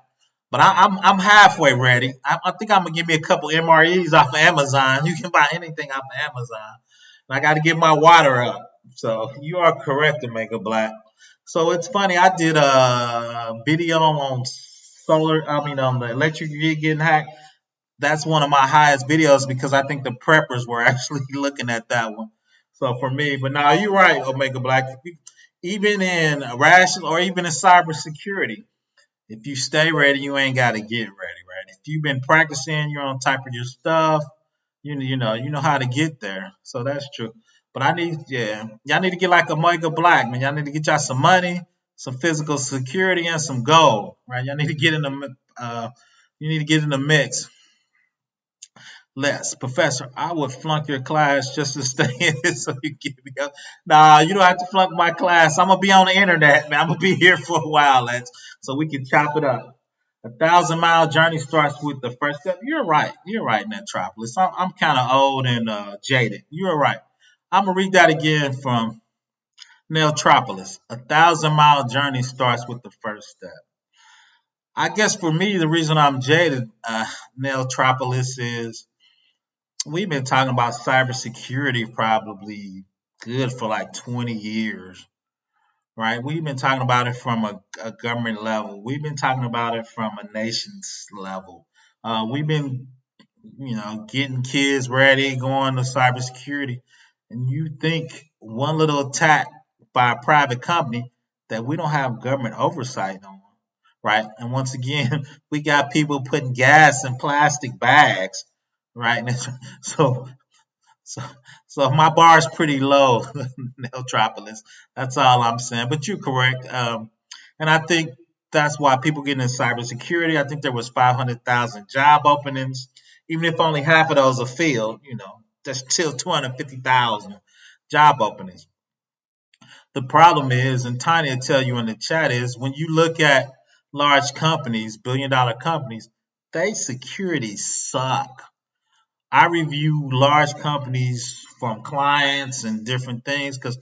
Speaker 1: But I'm halfway ready. I think I'm gonna give me a couple MREs off of Amazon. You can buy anything off of Amazon. And I got to get my water up. So you are correct, Omega Black. So it's funny. I did a video on solar. I mean, on the electric grid getting hacked. That's one of my highest videos because I think the preppers were actually looking at that one. So for me, but now you're right, Omega Black. Even in rational or even in cybersecurity, if you stay ready, you ain't got to get ready, right? If you've been practicing, you're on top of your stuff. You know how to get there. So that's true. But y'all need to get like Omega Black, man. Y'all need to get y'all some money, some physical security, and some gold, right? Y'all need to get in the you need to get in the mix. Less, Professor, I would flunk your class just to stay in it so you get me up. Nah, you don't have to flunk my class. I'm gonna be on the internet, man. I'm gonna be here for a while, Lex, so we can chop it up. 1,000-mile journey starts with the first step. You're right. You're right, Metropolis. I'm kind of old and jaded. You're right. I'm gonna read that again from Neotropolis. 1,000-mile journey starts with the first step. I guess for me, the reason I'm jaded, Neotropolis, is we've been talking about cybersecurity probably good for like 20 years, right? We've been talking about it from a government level. We've been talking about it from a nation's level. We've been, getting kids ready, going to cybersecurity. And you think one little attack by a private company that we don't have government oversight on, right? And once again, we got people putting gas in plastic bags, right? And so so, so my bar is pretty low, Neotropolis. That's all I'm saying. But you're correct, and I think that's why people get into cybersecurity. I think there was 500,000 job openings, even if only half of those are filled. That's still 250,000 job openings. The problem is, and Tiny will tell you in the chat, is when you look at large companies, billion-dollar companies, they security suck. I review large companies from clients and different things because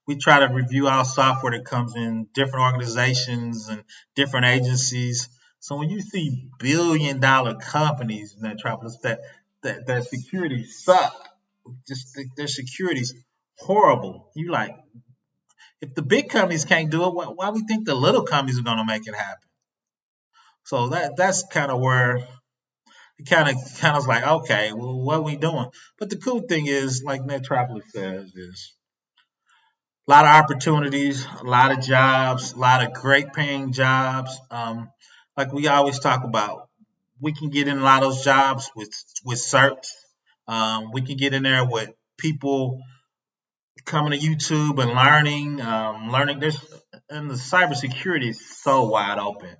Speaker 1: we try to review our software that comes in different organizations and different agencies. So when you see billion-dollar companies in that Metropolis that security suck, just their security's horrible. You like, if the big companies can't do it, why we think the little companies are going to make it happen? So that's kind of where it kind of like, okay, well, what are we doing? But the cool thing is, like Metropolis says, is a lot of opportunities, a lot of jobs, a lot of great paying jobs. Like we always talk about, we can get in a lot of those jobs with certs. We can get in there with people coming to YouTube and learning. There's and the cybersecurity is so wide open,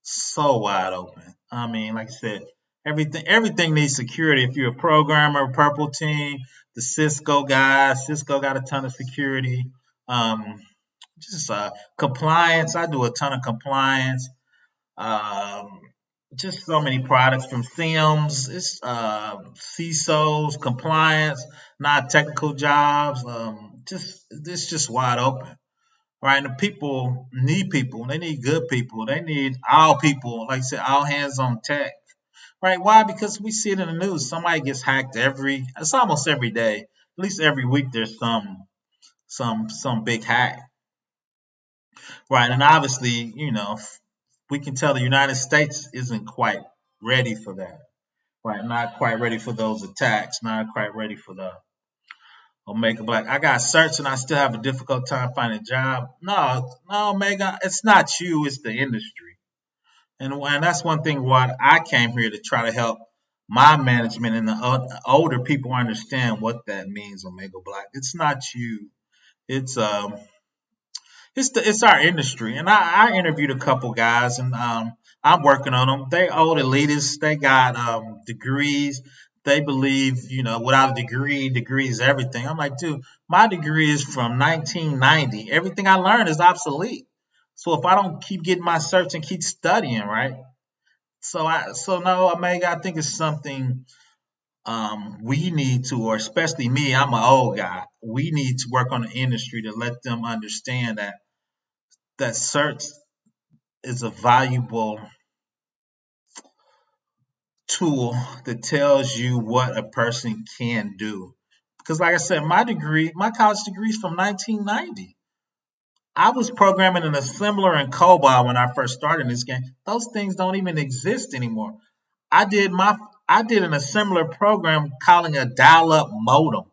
Speaker 1: so wide open. I mean, like I said, everything needs security. If you're a programmer, purple team, the Cisco guys, Cisco got a ton of security. Um, just compliance. I do a ton of compliance. Um, just so many products from SIMs, it's CISOs, compliance, not technical jobs. Just it's just wide open, right? And the people need people. They need good people. They need all people. Like I said, all hands on tech, right? Why? Because we see it in the news. Somebody gets hacked it's almost every day. At least every week there's some big hack, right? And obviously, we can tell the United States isn't quite ready for that, right? Not quite ready for those attacks. Not quite ready for the Omega Black. I got certs and I still have a difficult time finding a job. No, Omega, it's not you, it's the industry. And that's one thing why I came here to try to help my management and the older people understand what that means, Omega Black. It's not you. It's it's our industry. And I interviewed a couple guys, and I'm working on them. They old elitists. They got degrees. They believe, without a degree is everything. I'm like, dude, my degree is from 1990. Everything I learned is obsolete. So if I don't keep getting my certs and keep studying, right? So no, Omega, I think it's something we need to, or especially me, I'm an old guy. We need to work on the industry to let them understand that certs is a valuable tool that tells you what a person can do. Because like I said, my college degree is from 1990. I was programming an assembler in COBOL when I first started in this game. Those things don't even exist anymore. I did an assembler program calling a dial-up modem,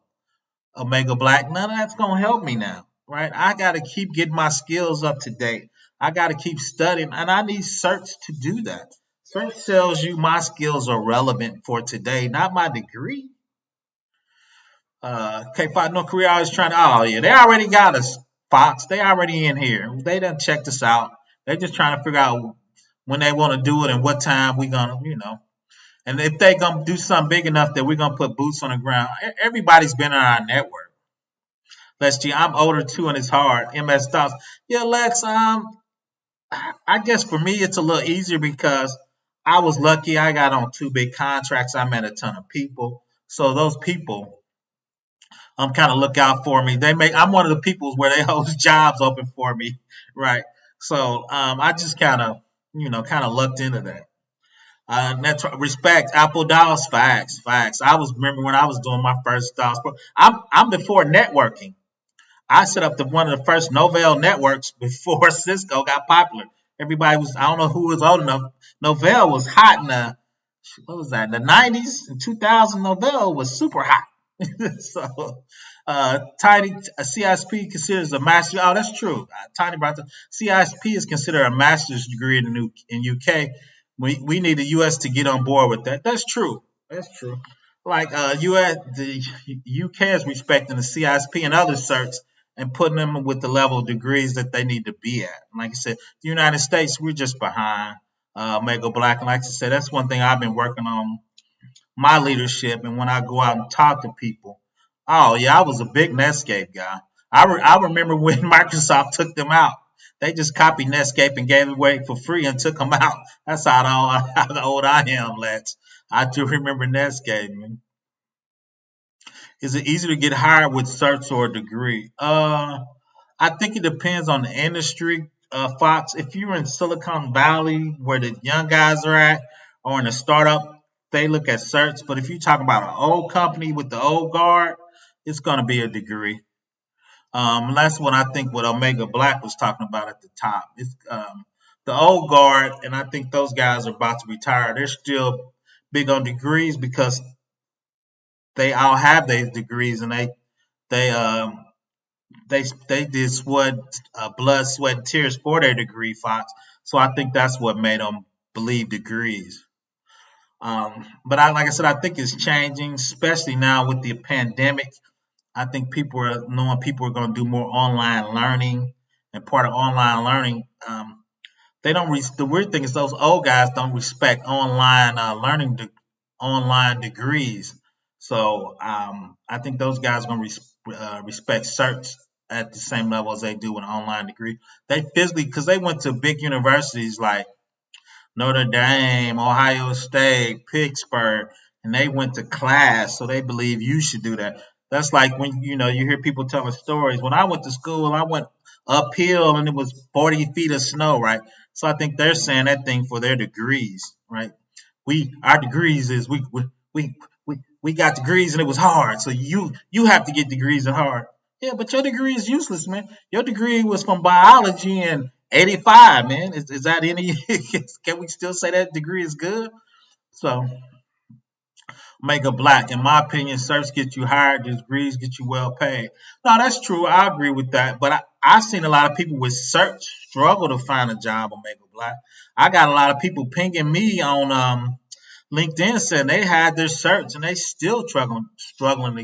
Speaker 1: Omega Black. None of that's gonna help me now, right? I gotta keep getting my skills up to date. I gotta keep studying, and I need certs to do that. Cert tells you my skills are relevant for today, not my degree. K5 North Korea always trying to, oh yeah, they already got us, Fox. They already in here. They done checked us out. They're just trying to figure out when they want to do it and what time we gonna. And if they gonna do something big enough that we're gonna put boots on the ground. Everybody's been on our network. Let's G, I'm older too and it's hard. MS DOS. Yeah, Lex, I guess for me it's a little easier because I was lucky. I got on two big contracts. I met a ton of people. So those people kind of look out for me. I'm one of the people where they hold jobs open for me, right? So I just kind of lucked into that. Respect Apple DOS, facts. I remember when I was doing my first DOS. I'm before networking. I set up one of the first Novell networks before Cisco got popular. Everybody was, I don't know who was old enough. Novell was hot what was that? In the 90s and 2000, Novell was super hot. So Tiny a CISP considers a master. Oh, that's true. Tiny brought the CISP is considered a master's degree in the new in UK. We need the US to get on board with that. That's true. That's true. Like US, the UK is respecting the CISP and other certs and putting them with the level of degrees that they need to be at. Like I said, the United States, we're just behind. Mega Black, and like I said, that's one thing I've been working on my leadership. And when I go out and talk to people, oh yeah, I was a big Netscape guy. I remember when Microsoft took them out. They just copied Netscape and gave it away for free and took them out. That's how old I am, lads. I do remember Netscape. Man. Is it easier to get hired with certs or a degree? I think it depends on the industry. Fox, if you're in Silicon Valley where the young guys are at, or in a startup, they look at certs. But if you talk about an old company with the old guard, it's going to be a degree. And that's what I think what Omega Black was talking about at the top. It's the old guard, and I think those guys are about to retire. They're still big on degrees because they all have these degrees, and they they did sweat blood, sweat, and tears for their degree, Fox. So I think that's what made them believe degrees. But like I said, I think it's changing, especially now with the pandemic. I think people are knowing people are going to do more online learning, and part of online learning, they don't. The weird thing is those old guys don't respect online online degrees. So I think those guys are going to respect certs at the same level as they do with an online degree. They physically, because they went to big universities like Notre Dame, Ohio State, Pittsburgh, and they went to class, so they believe you should do that. That's like when you hear people telling stories. When I went to school, I went uphill and it was 40 feet of snow, right? So I think they're saying that thing for their degrees, right? Our degrees is we got degrees and it was hard. So you have to get degrees and hard. Yeah, but your degree is useless, man. Your degree was from biology in '85, man. Is that any? Can we still say that degree is good? So make a black. In my opinion, certs get you hired, degrees get you well paid. No, that's true. I agree with that. But I've seen a lot of people with certs struggle to find a job on Mega Black. I got a lot of people pinging me on LinkedIn saying they had their certs and they still struggling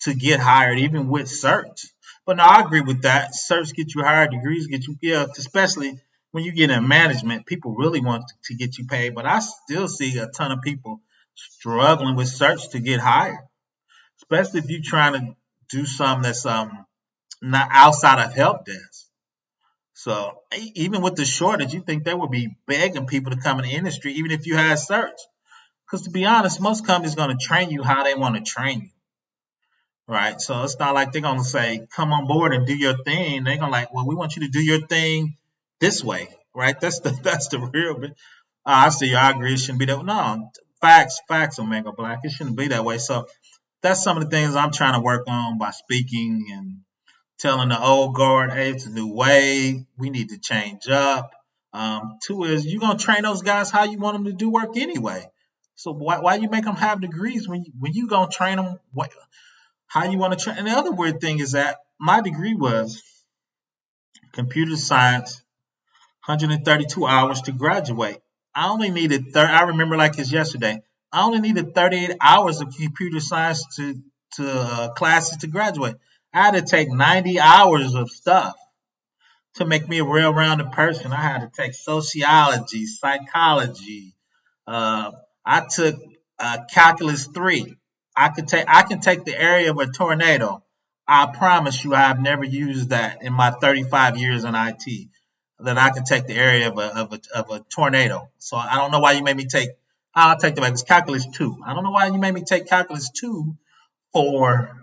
Speaker 1: to get hired, even with certs. But no, I agree with that. Certs get you hired, degrees get you, yeah, especially when you get in management, people really want to get you paid. But I still see a ton of people struggling with certs to get hired, especially if you're trying to do something that's not outside of help desk. So even with the shortage, you think they would be begging people to come in the industry, even if you had certs. Because to be honest, most companies are going to train you how they want to train you, right? So it's not like they're going to say, come on board and do your thing. They're going to like, well, we want you to do your thing this way, right? That's the real bit. I see. I agree. It shouldn't be that. No, facts, Omega Black. It shouldn't be that way. So that's some of the things I'm trying to work on by speaking and telling the old guard, hey, it's a new way. We need to change up. Two is you're gonna train those guys how you want them to do work anyway. So why you make them have degrees when you gonna train them how you want to train? And the other weird thing is that my degree was computer science, 132 hours to graduate. I only needed I remember like it's yesterday. I only needed 38 hours of computer science to classes to graduate. I had to take 90 hours of stuff to make me a well-rounded person. I had to take sociology, psychology. I took calculus 3. I can take the area of a tornado. I promise you, I have never used that in my 35 years in IT. That I can take the area of a tornado. So I don't know why you made me take. I'll take the back. It's calculus 2. I don't know why you made me take calculus 2 for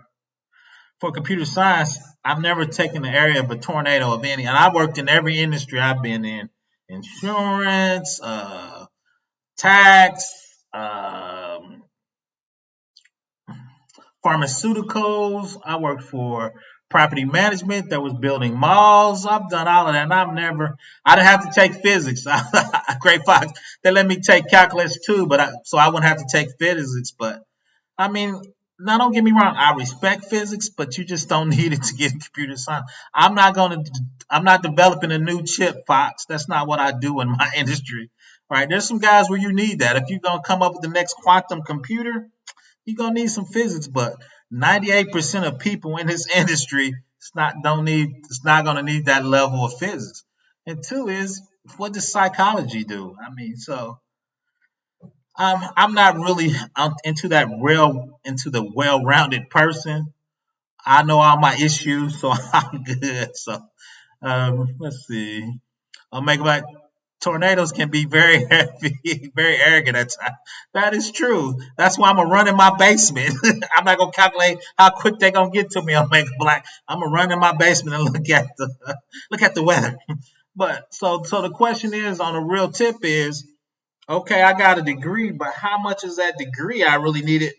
Speaker 1: computer science. I've never taken the area of a tornado of any, and I worked in every industry I've been in: insurance, tax, pharmaceuticals. I worked for property management that was building malls. I've done all of that, and I didn't have to take physics. Great Fox. They let me take calculus too, so I wouldn't have to take physics. But I mean, Now, don't get me wrong. I respect physics, but you just don't need it to get computer science. I'm not gonna. I'm not developing a new chip, Fox. That's not what I do in my industry. Right? There's some guys where you need that. If you're gonna come up with the next quantum computer, you're gonna need some physics. But 98% of people in this industry, it's not gonna need that level of physics. And two is, what does psychology do? I mean, so I'm not really into that real into the well-rounded person. I know all my issues, so I'm good. So let's see. I'll make like tornadoes can be very heavy, very arrogant at times. That is true. That's why I'm gonna run in my basement. I'm not gonna calculate how quick they're gonna get to me on Make Black. I'm gonna run in my basement and look at the weather. But so the question is, on a real tip is, okay, I got a degree, but how much is that degree I really needed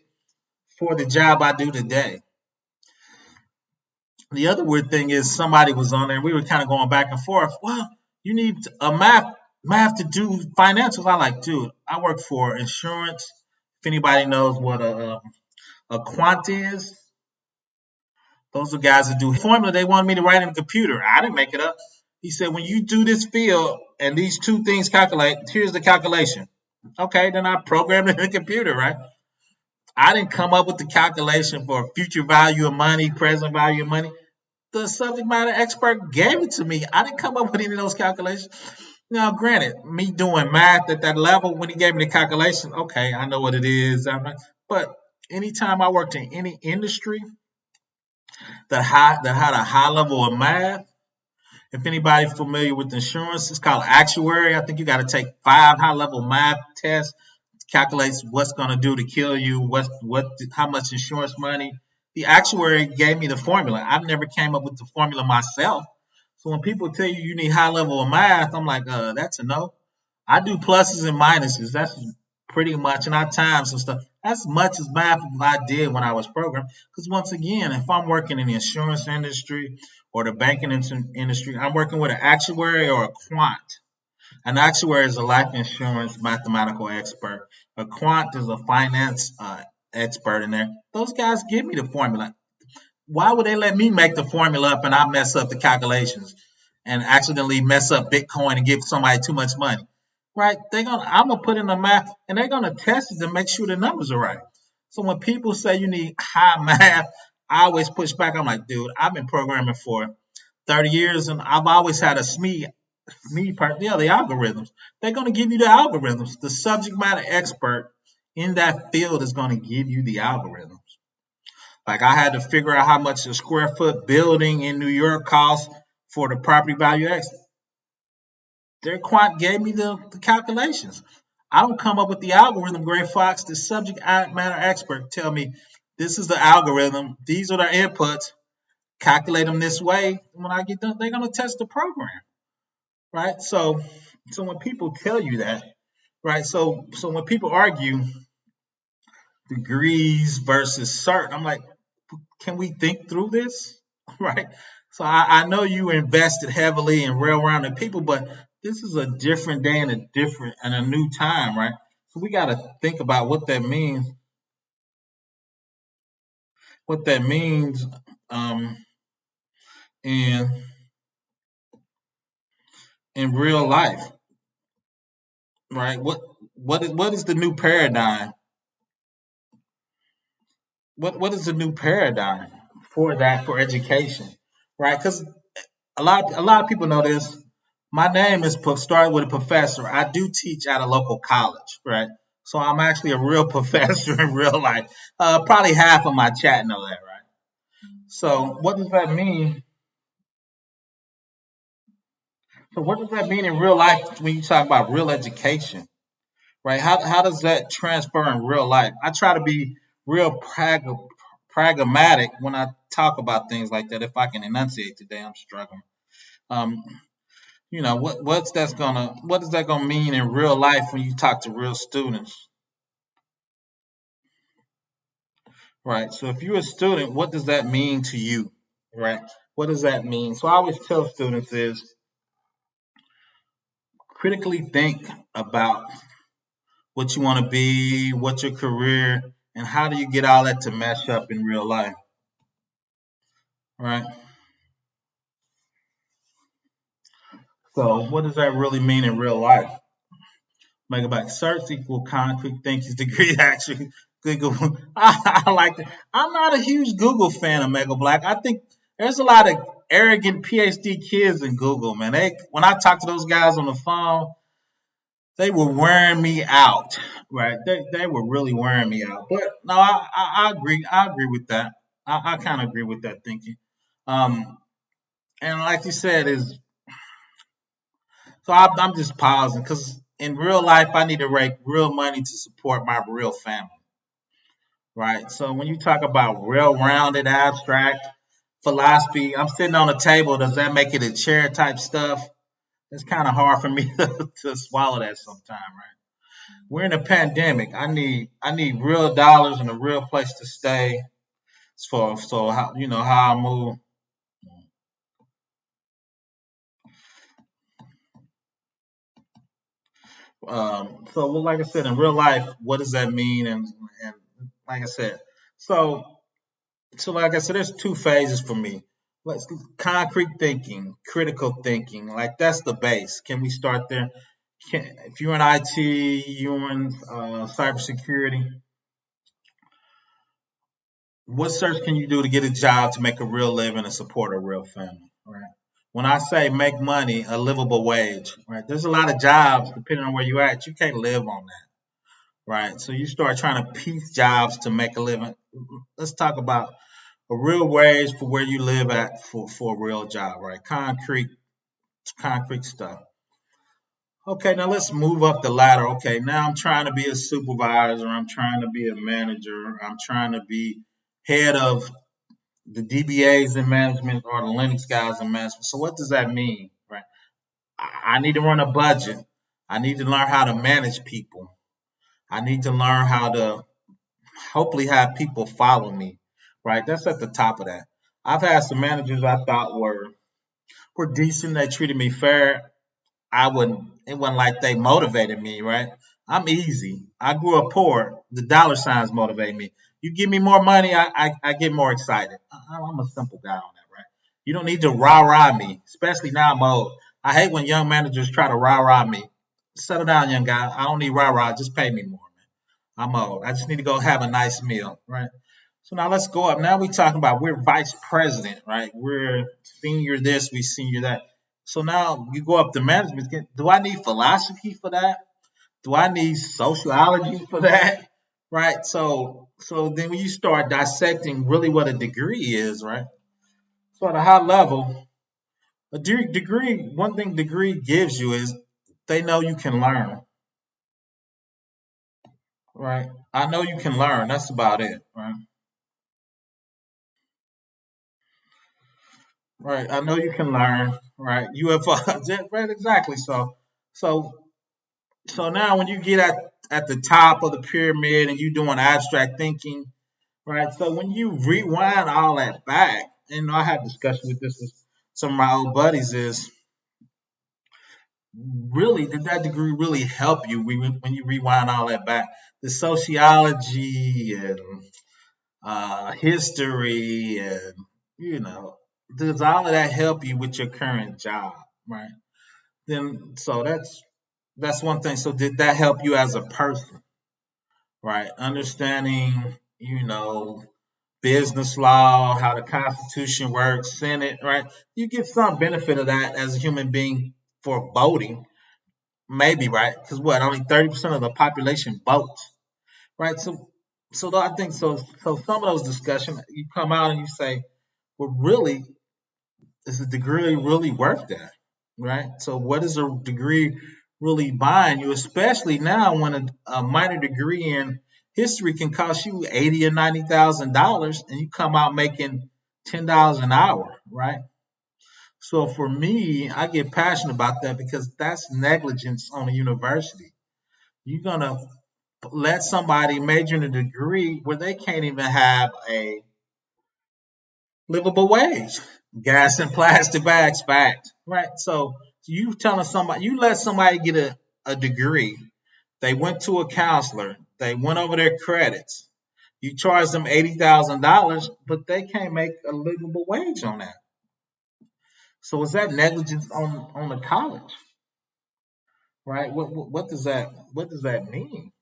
Speaker 1: for the job I do today? The other weird thing is, somebody was on there and we were kind of going back and forth. Well, you need a math to do financials. I like, dude, I work for insurance. If anybody knows what a quant is, those are guys that do formula. They wanted me to write in a computer. I didn't make it up. He said, when you do this field and these two things calculate, here's the calculation. Okay, then I programmed it in the computer, right? I didn't come up with the calculation for future value of money, present value of money. The subject matter expert gave it to me. I didn't come up with any of those calculations. Now, granted, me doing math at that level, when he gave me the calculation, okay, I know what it is. But anytime I worked in any industry that had a high level of math, if anybody familiar with insurance, it's called actuary. I think you got to take 5 high level math tests, calculates what's going to do to kill you, how much insurance money. The actuary gave me the formula. I've never came up with the formula myself. So when people tell you you need high level of math, I'm like, that's a no. I do pluses and minuses. That's pretty much, and I times and stuff. As much as math as I did when I was programming. Because once again, if I'm working in the insurance industry or the banking industry, I'm working with an actuary or a quant. An actuary is a life insurance mathematical expert. A quant is a finance expert in there. Those guys give me the formula. Why would they let me make the formula up and I mess up the calculations and accidentally mess up Bitcoin and give somebody too much money? Right? I'm gonna put in the math and they're gonna test it to make sure the numbers are right. So when people say you need high math, I always push back. I'm like, dude, I've been programming for 30 years and I've always had a the algorithms. They're gonna give you the algorithms. The subject matter expert in that field is gonna give you the algorithms. Like I had to figure out how much a square foot building in New York costs for the property value X. Their quant gave me the calculations. I don't come up with the algorithm, Gray Fox. The subject matter expert tell me this is the algorithm. These are the inputs. Calculate them this way. When I get done, they're gonna test the program, right? So when people tell you that, right? So when people argue degrees versus cert, I'm like, can we think through this? Right? So I know you invested heavily in rail-rounded people, but this is a different day and a new time, right? So we got to think about what that means um, in real life, right? What is the new paradigm? What is the new paradigm for that for education, right? Because a lot of people know this. My name is started with a professor. I do teach at a local college, right? So I'm actually a real professor in real life. Probably half of my chat know that, right? So what does that mean? So what does that mean in real life when you talk about real education, right? How does that transfer in real life? I try to be real pragmatic when I talk about things like that. If I can enunciate today, I'm struggling. Um, what is that gonna mean in real life when you talk to real students, right? So if you're a student, what does that mean to you, right? What does that mean? So I always tell students is critically think about what you want to be, what's your career, And how do you get all that to mesh up in real life, right? So what does that really mean in real life? Megabyte search equal concrete thinking degree action. Google. I like that. I'm not a huge Google fan of Mega Black. I think there's a lot of arrogant PhD kids in Google, man. When I talk to those guys on the phone, they were wearing me out, right? They were really wearing me out. But no, I agree. I agree with that. I kind of agree with that thinking. Um, and like you said, is so I'm just pausing because in real life I need to make real money to support my real family, right? So when you talk about real rounded abstract philosophy, I'm sitting on a table. Does that make it a chair type stuff? It's kind of hard for me to swallow that sometimes, right? We're in a pandemic. I need real dollars and a real place to stay. So how how I move. So well, like I said, in real life, what does that mean? And like I said, so like I said, there's two phases for me. Let's concrete thinking, critical thinking. Like that's the base. Can we start there? If you're in IT, you're in cybersecurity, what search can you do to get a job to make a real living and support a real family? Right. When I say make money, a livable wage, right? There's a lot of jobs, depending on where you're at, you can't live on that, right? So you start trying to piece jobs to make a living. Let's talk about a real wage for where you live at for a real job, right? Concrete stuff. Okay, now let's move up the ladder. Okay, now I'm trying to be a supervisor. I'm trying to be a manager. I'm trying to be head of the DBAs in management or the Linux guys in management. So what does that mean, right? I need to run a budget. I need to learn how to manage people. I need to learn how to hopefully have people follow me, right? That's at the top of that. I've had some managers I thought were decent. They treated me fair. I wouldn't. It wasn't like they motivated me, right? I'm easy. I grew up poor. The dollar signs motivate me. You give me more money, I get more excited. I'm a simple guy on that, right? You don't need to rah rah me, especially now I'm old. I hate when young managers try to rah rah me. Settle down, young guy. I don't need rah rah. Just pay me more, man. I'm old. I just need to go have a nice meal, right? So now let's go up. Now we're talking about we're vice president, right? We're senior this, we senior that. So now you go up to management. Do I need philosophy for that? Do I need sociology for that? Right. So then when you start dissecting really what a degree is, right? So at a high level, a degree, one thing degree gives you is they know you can learn, right? I know you can learn. That's about it, right? Right. I know you can learn, right? UFO, right? Exactly. So, so now when you get at the top of the pyramid and you doing abstract thinking, right? So when you rewind all that back, and I had discussion with this with some of my old buddies, is really did that degree really help you when you rewind all that back? The sociology and history and you know, does all of that help you with your current job, right? Then so that's one thing. So did that help you as a person, right? Understanding, business law, how the Constitution works, Senate, right? You get some benefit of that as a human being for voting, maybe, right? Because what only 30% of the population votes, right? So I think so. So some of those discussions, you come out and you say, well, really, is the degree really worth that, right? So what is a degree really buying you, especially now when a minor degree in history can cost you 80 or $90,000 and you come out making $10 an hour, right? So for me, I get passionate about that because that's negligence on a university. You're gonna let somebody major in a degree where they can't even have a livable wage. Gas and plastic bags, fact. Right. So you telling somebody you let somebody get a degree, they went to a counselor, they went over their credits, You charge them $80,000, but they can't make a livable wage on that. So is that negligence on the college, right? What does that mean?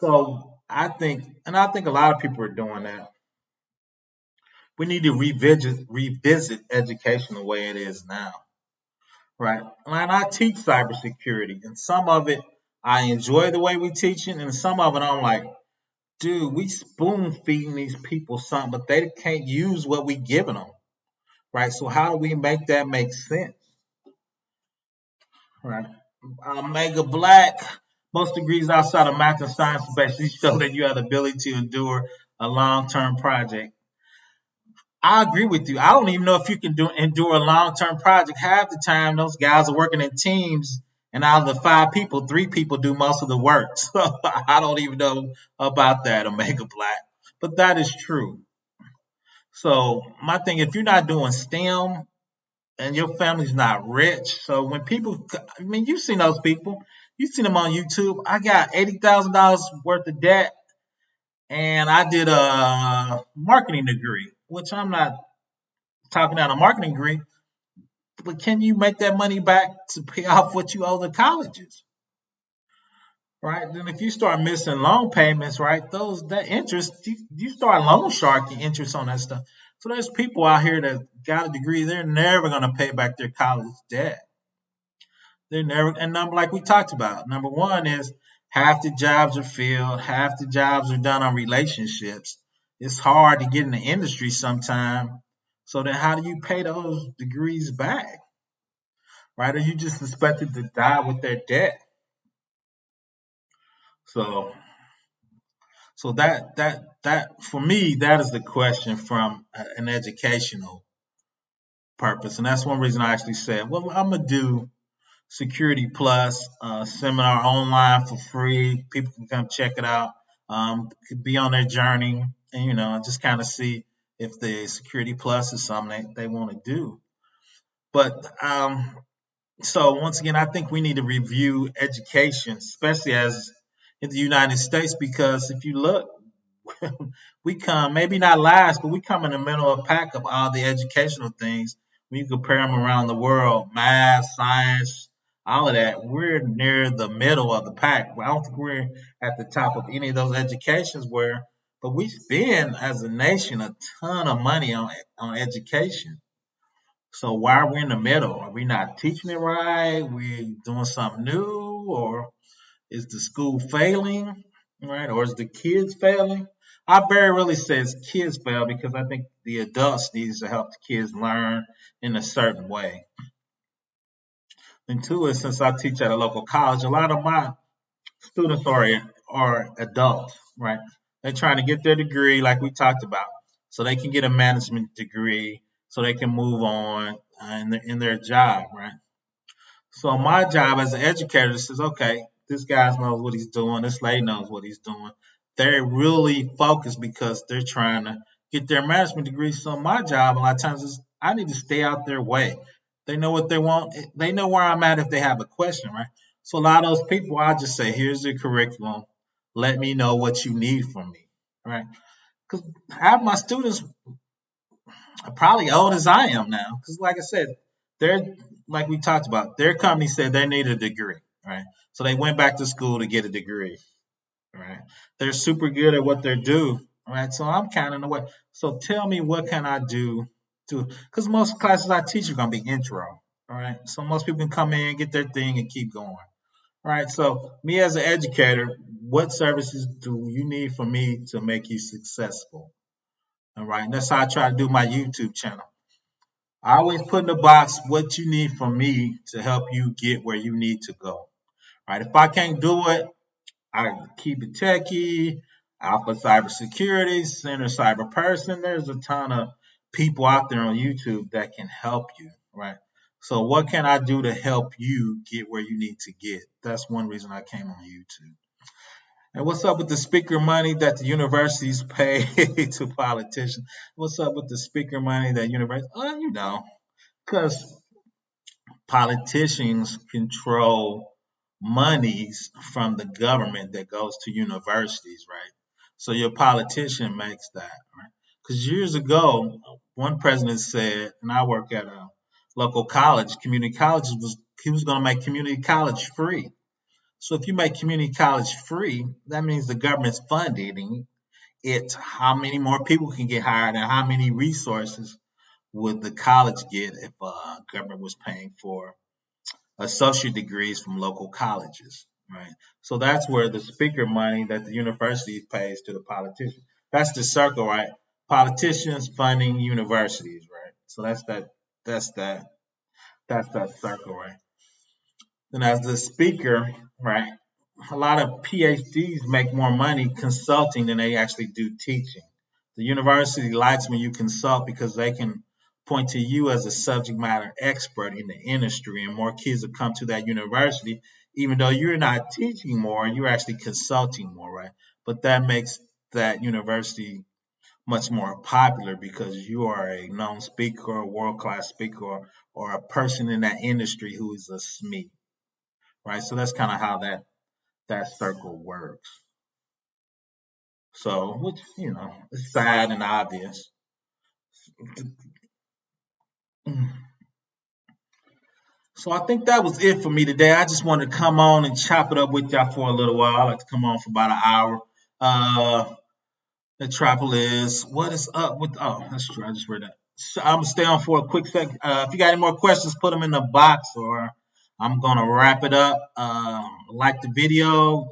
Speaker 1: So I think a lot of people are doing that. We need to revisit education the way it is now, right? And I teach cybersecurity, and some of it I enjoy the way we teach it, and some of it I'm like, dude, we spoon feeding these people something, but they can't use what we giving them, right? So how do we make that make sense, right? Mega Black, most degrees outside of math and science basically show that you have the ability to endure a long-term project. I agree with you. I don't even know if you can endure a long-term project. Half the time, those guys are working in teams, and out of the 5 people, 3 people do most of the work. So I don't even know about that, Omega Black. But that is true. So my thing, if you're not doing STEM and your family's not rich, so when people, I mean, you've seen those people. You've seen them on YouTube. I got $80,000 worth of debt, and I did a marketing degree, which I'm not talking out a marketing degree, but can you make that money back to pay off what you owe the colleges? Right? Then if you start missing loan payments, right, that interest, you start loan sharking interest on that stuff. So there's people out here that got a degree, they're never gonna pay back their college debt. They're never, and number like we talked about. Number one is half the jobs are filled, half the jobs are done on relationships. It's hard to get in the industry sometime. So then how do you pay those degrees back? Right? Are you just expected to die with their debt? So, so that for me, that is the question from an educational purpose, and that's one reason I actually said, well, I'm gonna do Security Plus seminar online for free. People can come check it out. Could be on their journey, and just kind of see if the Security Plus is something they want to do. But so once again, I think we need to review education, especially as in the United States, because if you look, we come maybe not last, but we come in the middle of the pack of all the educational things. When you compare them around the world, math, science, all of that, we're near the middle of the pack. I don't think we're at the top of any of those educations but we spend as a nation a ton of money on education. So why are we in the middle? Are we not teaching it right? We doing something new, or is the school failing, right? Or is the kids failing? I very really says kids fail because I think the adults needs to help the kids learn in a certain way. And two is since I teach at a local college, a lot of my students are adults, right? They're trying to get their degree, like we talked about, so they can get a management degree, so they can move on in their job, right? So my job as an educator says, okay, this guy knows what he's doing, this lady knows what he's doing. They're really focused because they're trying to get their management degree. So my job a lot of times is I need to stay out their way. They know what they want. They know where I'm at if they have a question, right? So a lot of those people, I just say, here's the curriculum. Let me know what you need from me, right? Because half my students are probably old as I am now. Because like I said, they're like we talked about. Their company said they need a degree, right? So they went back to school to get a degree, right? They're super good at what they do, right? So I'm kind of in the way. So tell me, what can I do to? Because most classes I teach are gonna be intro, all right? So most people can come in, get their thing, and keep going. All right. So me as an educator, what services do you need from me to make you successful? All right. And that's how I try to do my YouTube channel. I always put in the box what you need from me to help you get where you need to go. All right. If I can't do it, I keep it techie, Alpha Cybersecurity, Center Cyber Person. There's a ton of people out there on YouTube that can help you, right? So what can I do to help you get where you need to get? That's one reason I came on YouTube. And what's up with the speaker money that the universities pay to politicians? What's up with the speaker money that universities? Because politicians control monies from the government that goes to universities, right? So your politician makes that, right? Because years ago, one president said, and I work at a local college, community college was he was going to make community college free. So if you make community college free, that means the government's funding it. How many more people can get hired, and how many resources would the college get if government was paying for associate degrees from local colleges, right? So that's where the speaker money that the university pays to the politician. That's the circle, right? Politicians funding universities, right? So that's that that's that circle, right? And as the speaker, right, a lot of PhDs make more money consulting than they actually do teaching. The university likes when you consult because they can point to you as a subject matter expert in the industry, and more kids will come to that university, even though you're not teaching more, you're actually consulting more, right? But that makes that university much more popular because you are a known speaker, a world class speaker, or a person in that industry who is a SME, right? So that's kind of how that circle works. So, which it's sad and obvious. So I think that was it for me today. I just wanted to come on and chop it up with y'all for a little while. I like to come on for about an hour. Uh, Metropolis, what is up with? Oh, that's true. I just read that. So I'm gonna stay on for a quick second. If you got any more questions, put them in the box, or I'm gonna wrap it up. Like the video,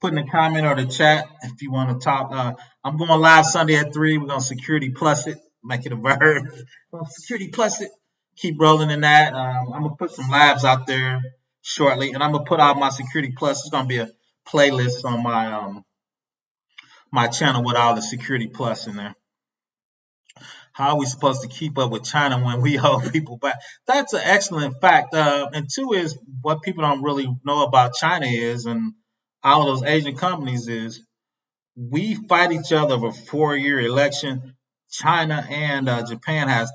Speaker 1: put in the comment or the chat if you want to talk. I'm going live Sunday at 3. We're gonna security plus it, make it a verb. Security plus it. Keep rolling in that. I'm gonna put some labs out there shortly, and I'm gonna put out my security plus. It's gonna be a playlist on my channel with all the security plus in there. How are we supposed to keep up with China when we hold people back? That's an excellent fact. And two is what people don't really know about China is, and all of those Asian companies is we fight each other over a 4-year election. China and Japan has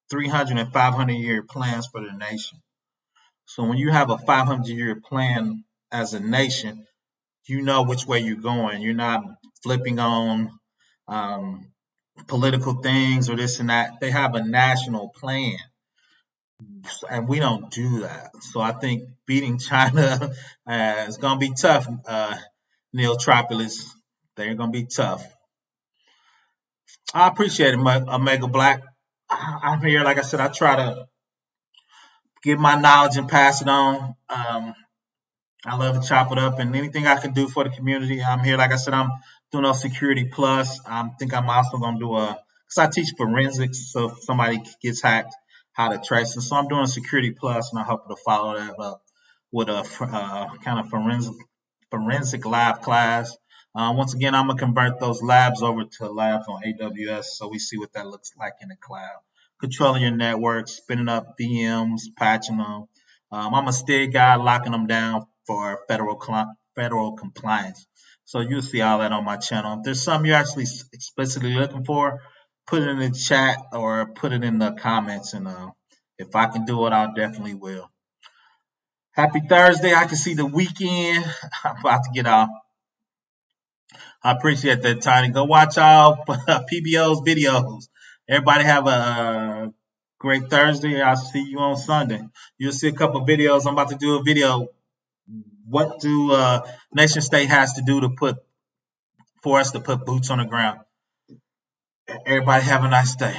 Speaker 1: 300 and 500-year plans for their nation. So when you have a 500-year plan as a nation, you know which way you're going. You're not flipping on um, political things or this and that. They have a national plan, and we don't do that. So I think beating China is going to be tough, Neotropolis. They're going to be tough. I appreciate it, Omega Black. I'm here, like I said, I try to give my knowledge and pass it on. I love to chop it up, and anything I can do for the community, I'm here. Like I said, I'm doing a security plus. I think I'm also gonna do because I teach forensics, so if somebody gets hacked, how to trace them. So I'm doing a security plus, and I hope to follow that up with a kind of forensic lab class. Once again, I'm gonna convert those labs over to labs on AWS, so we see what that looks like in the cloud. Controlling your network, spinning up VMs, patching them. I'm a steady guy, locking them down for federal compliance. So you'll see all that on my channel. If there's something you're actually explicitly looking for, put it in the chat or put it in the comments, and if I can do it, I definitely will. Happy Thursday! I can see the weekend. I'm about to get off. I appreciate that, Tiny. Go watch all PBO's videos. Everybody have a great Thursday. I'll see you on Sunday. You'll see a couple videos. I'm about to do a video. What do nation state has to do to put for us to put boots on the ground? Everybody have a nice day.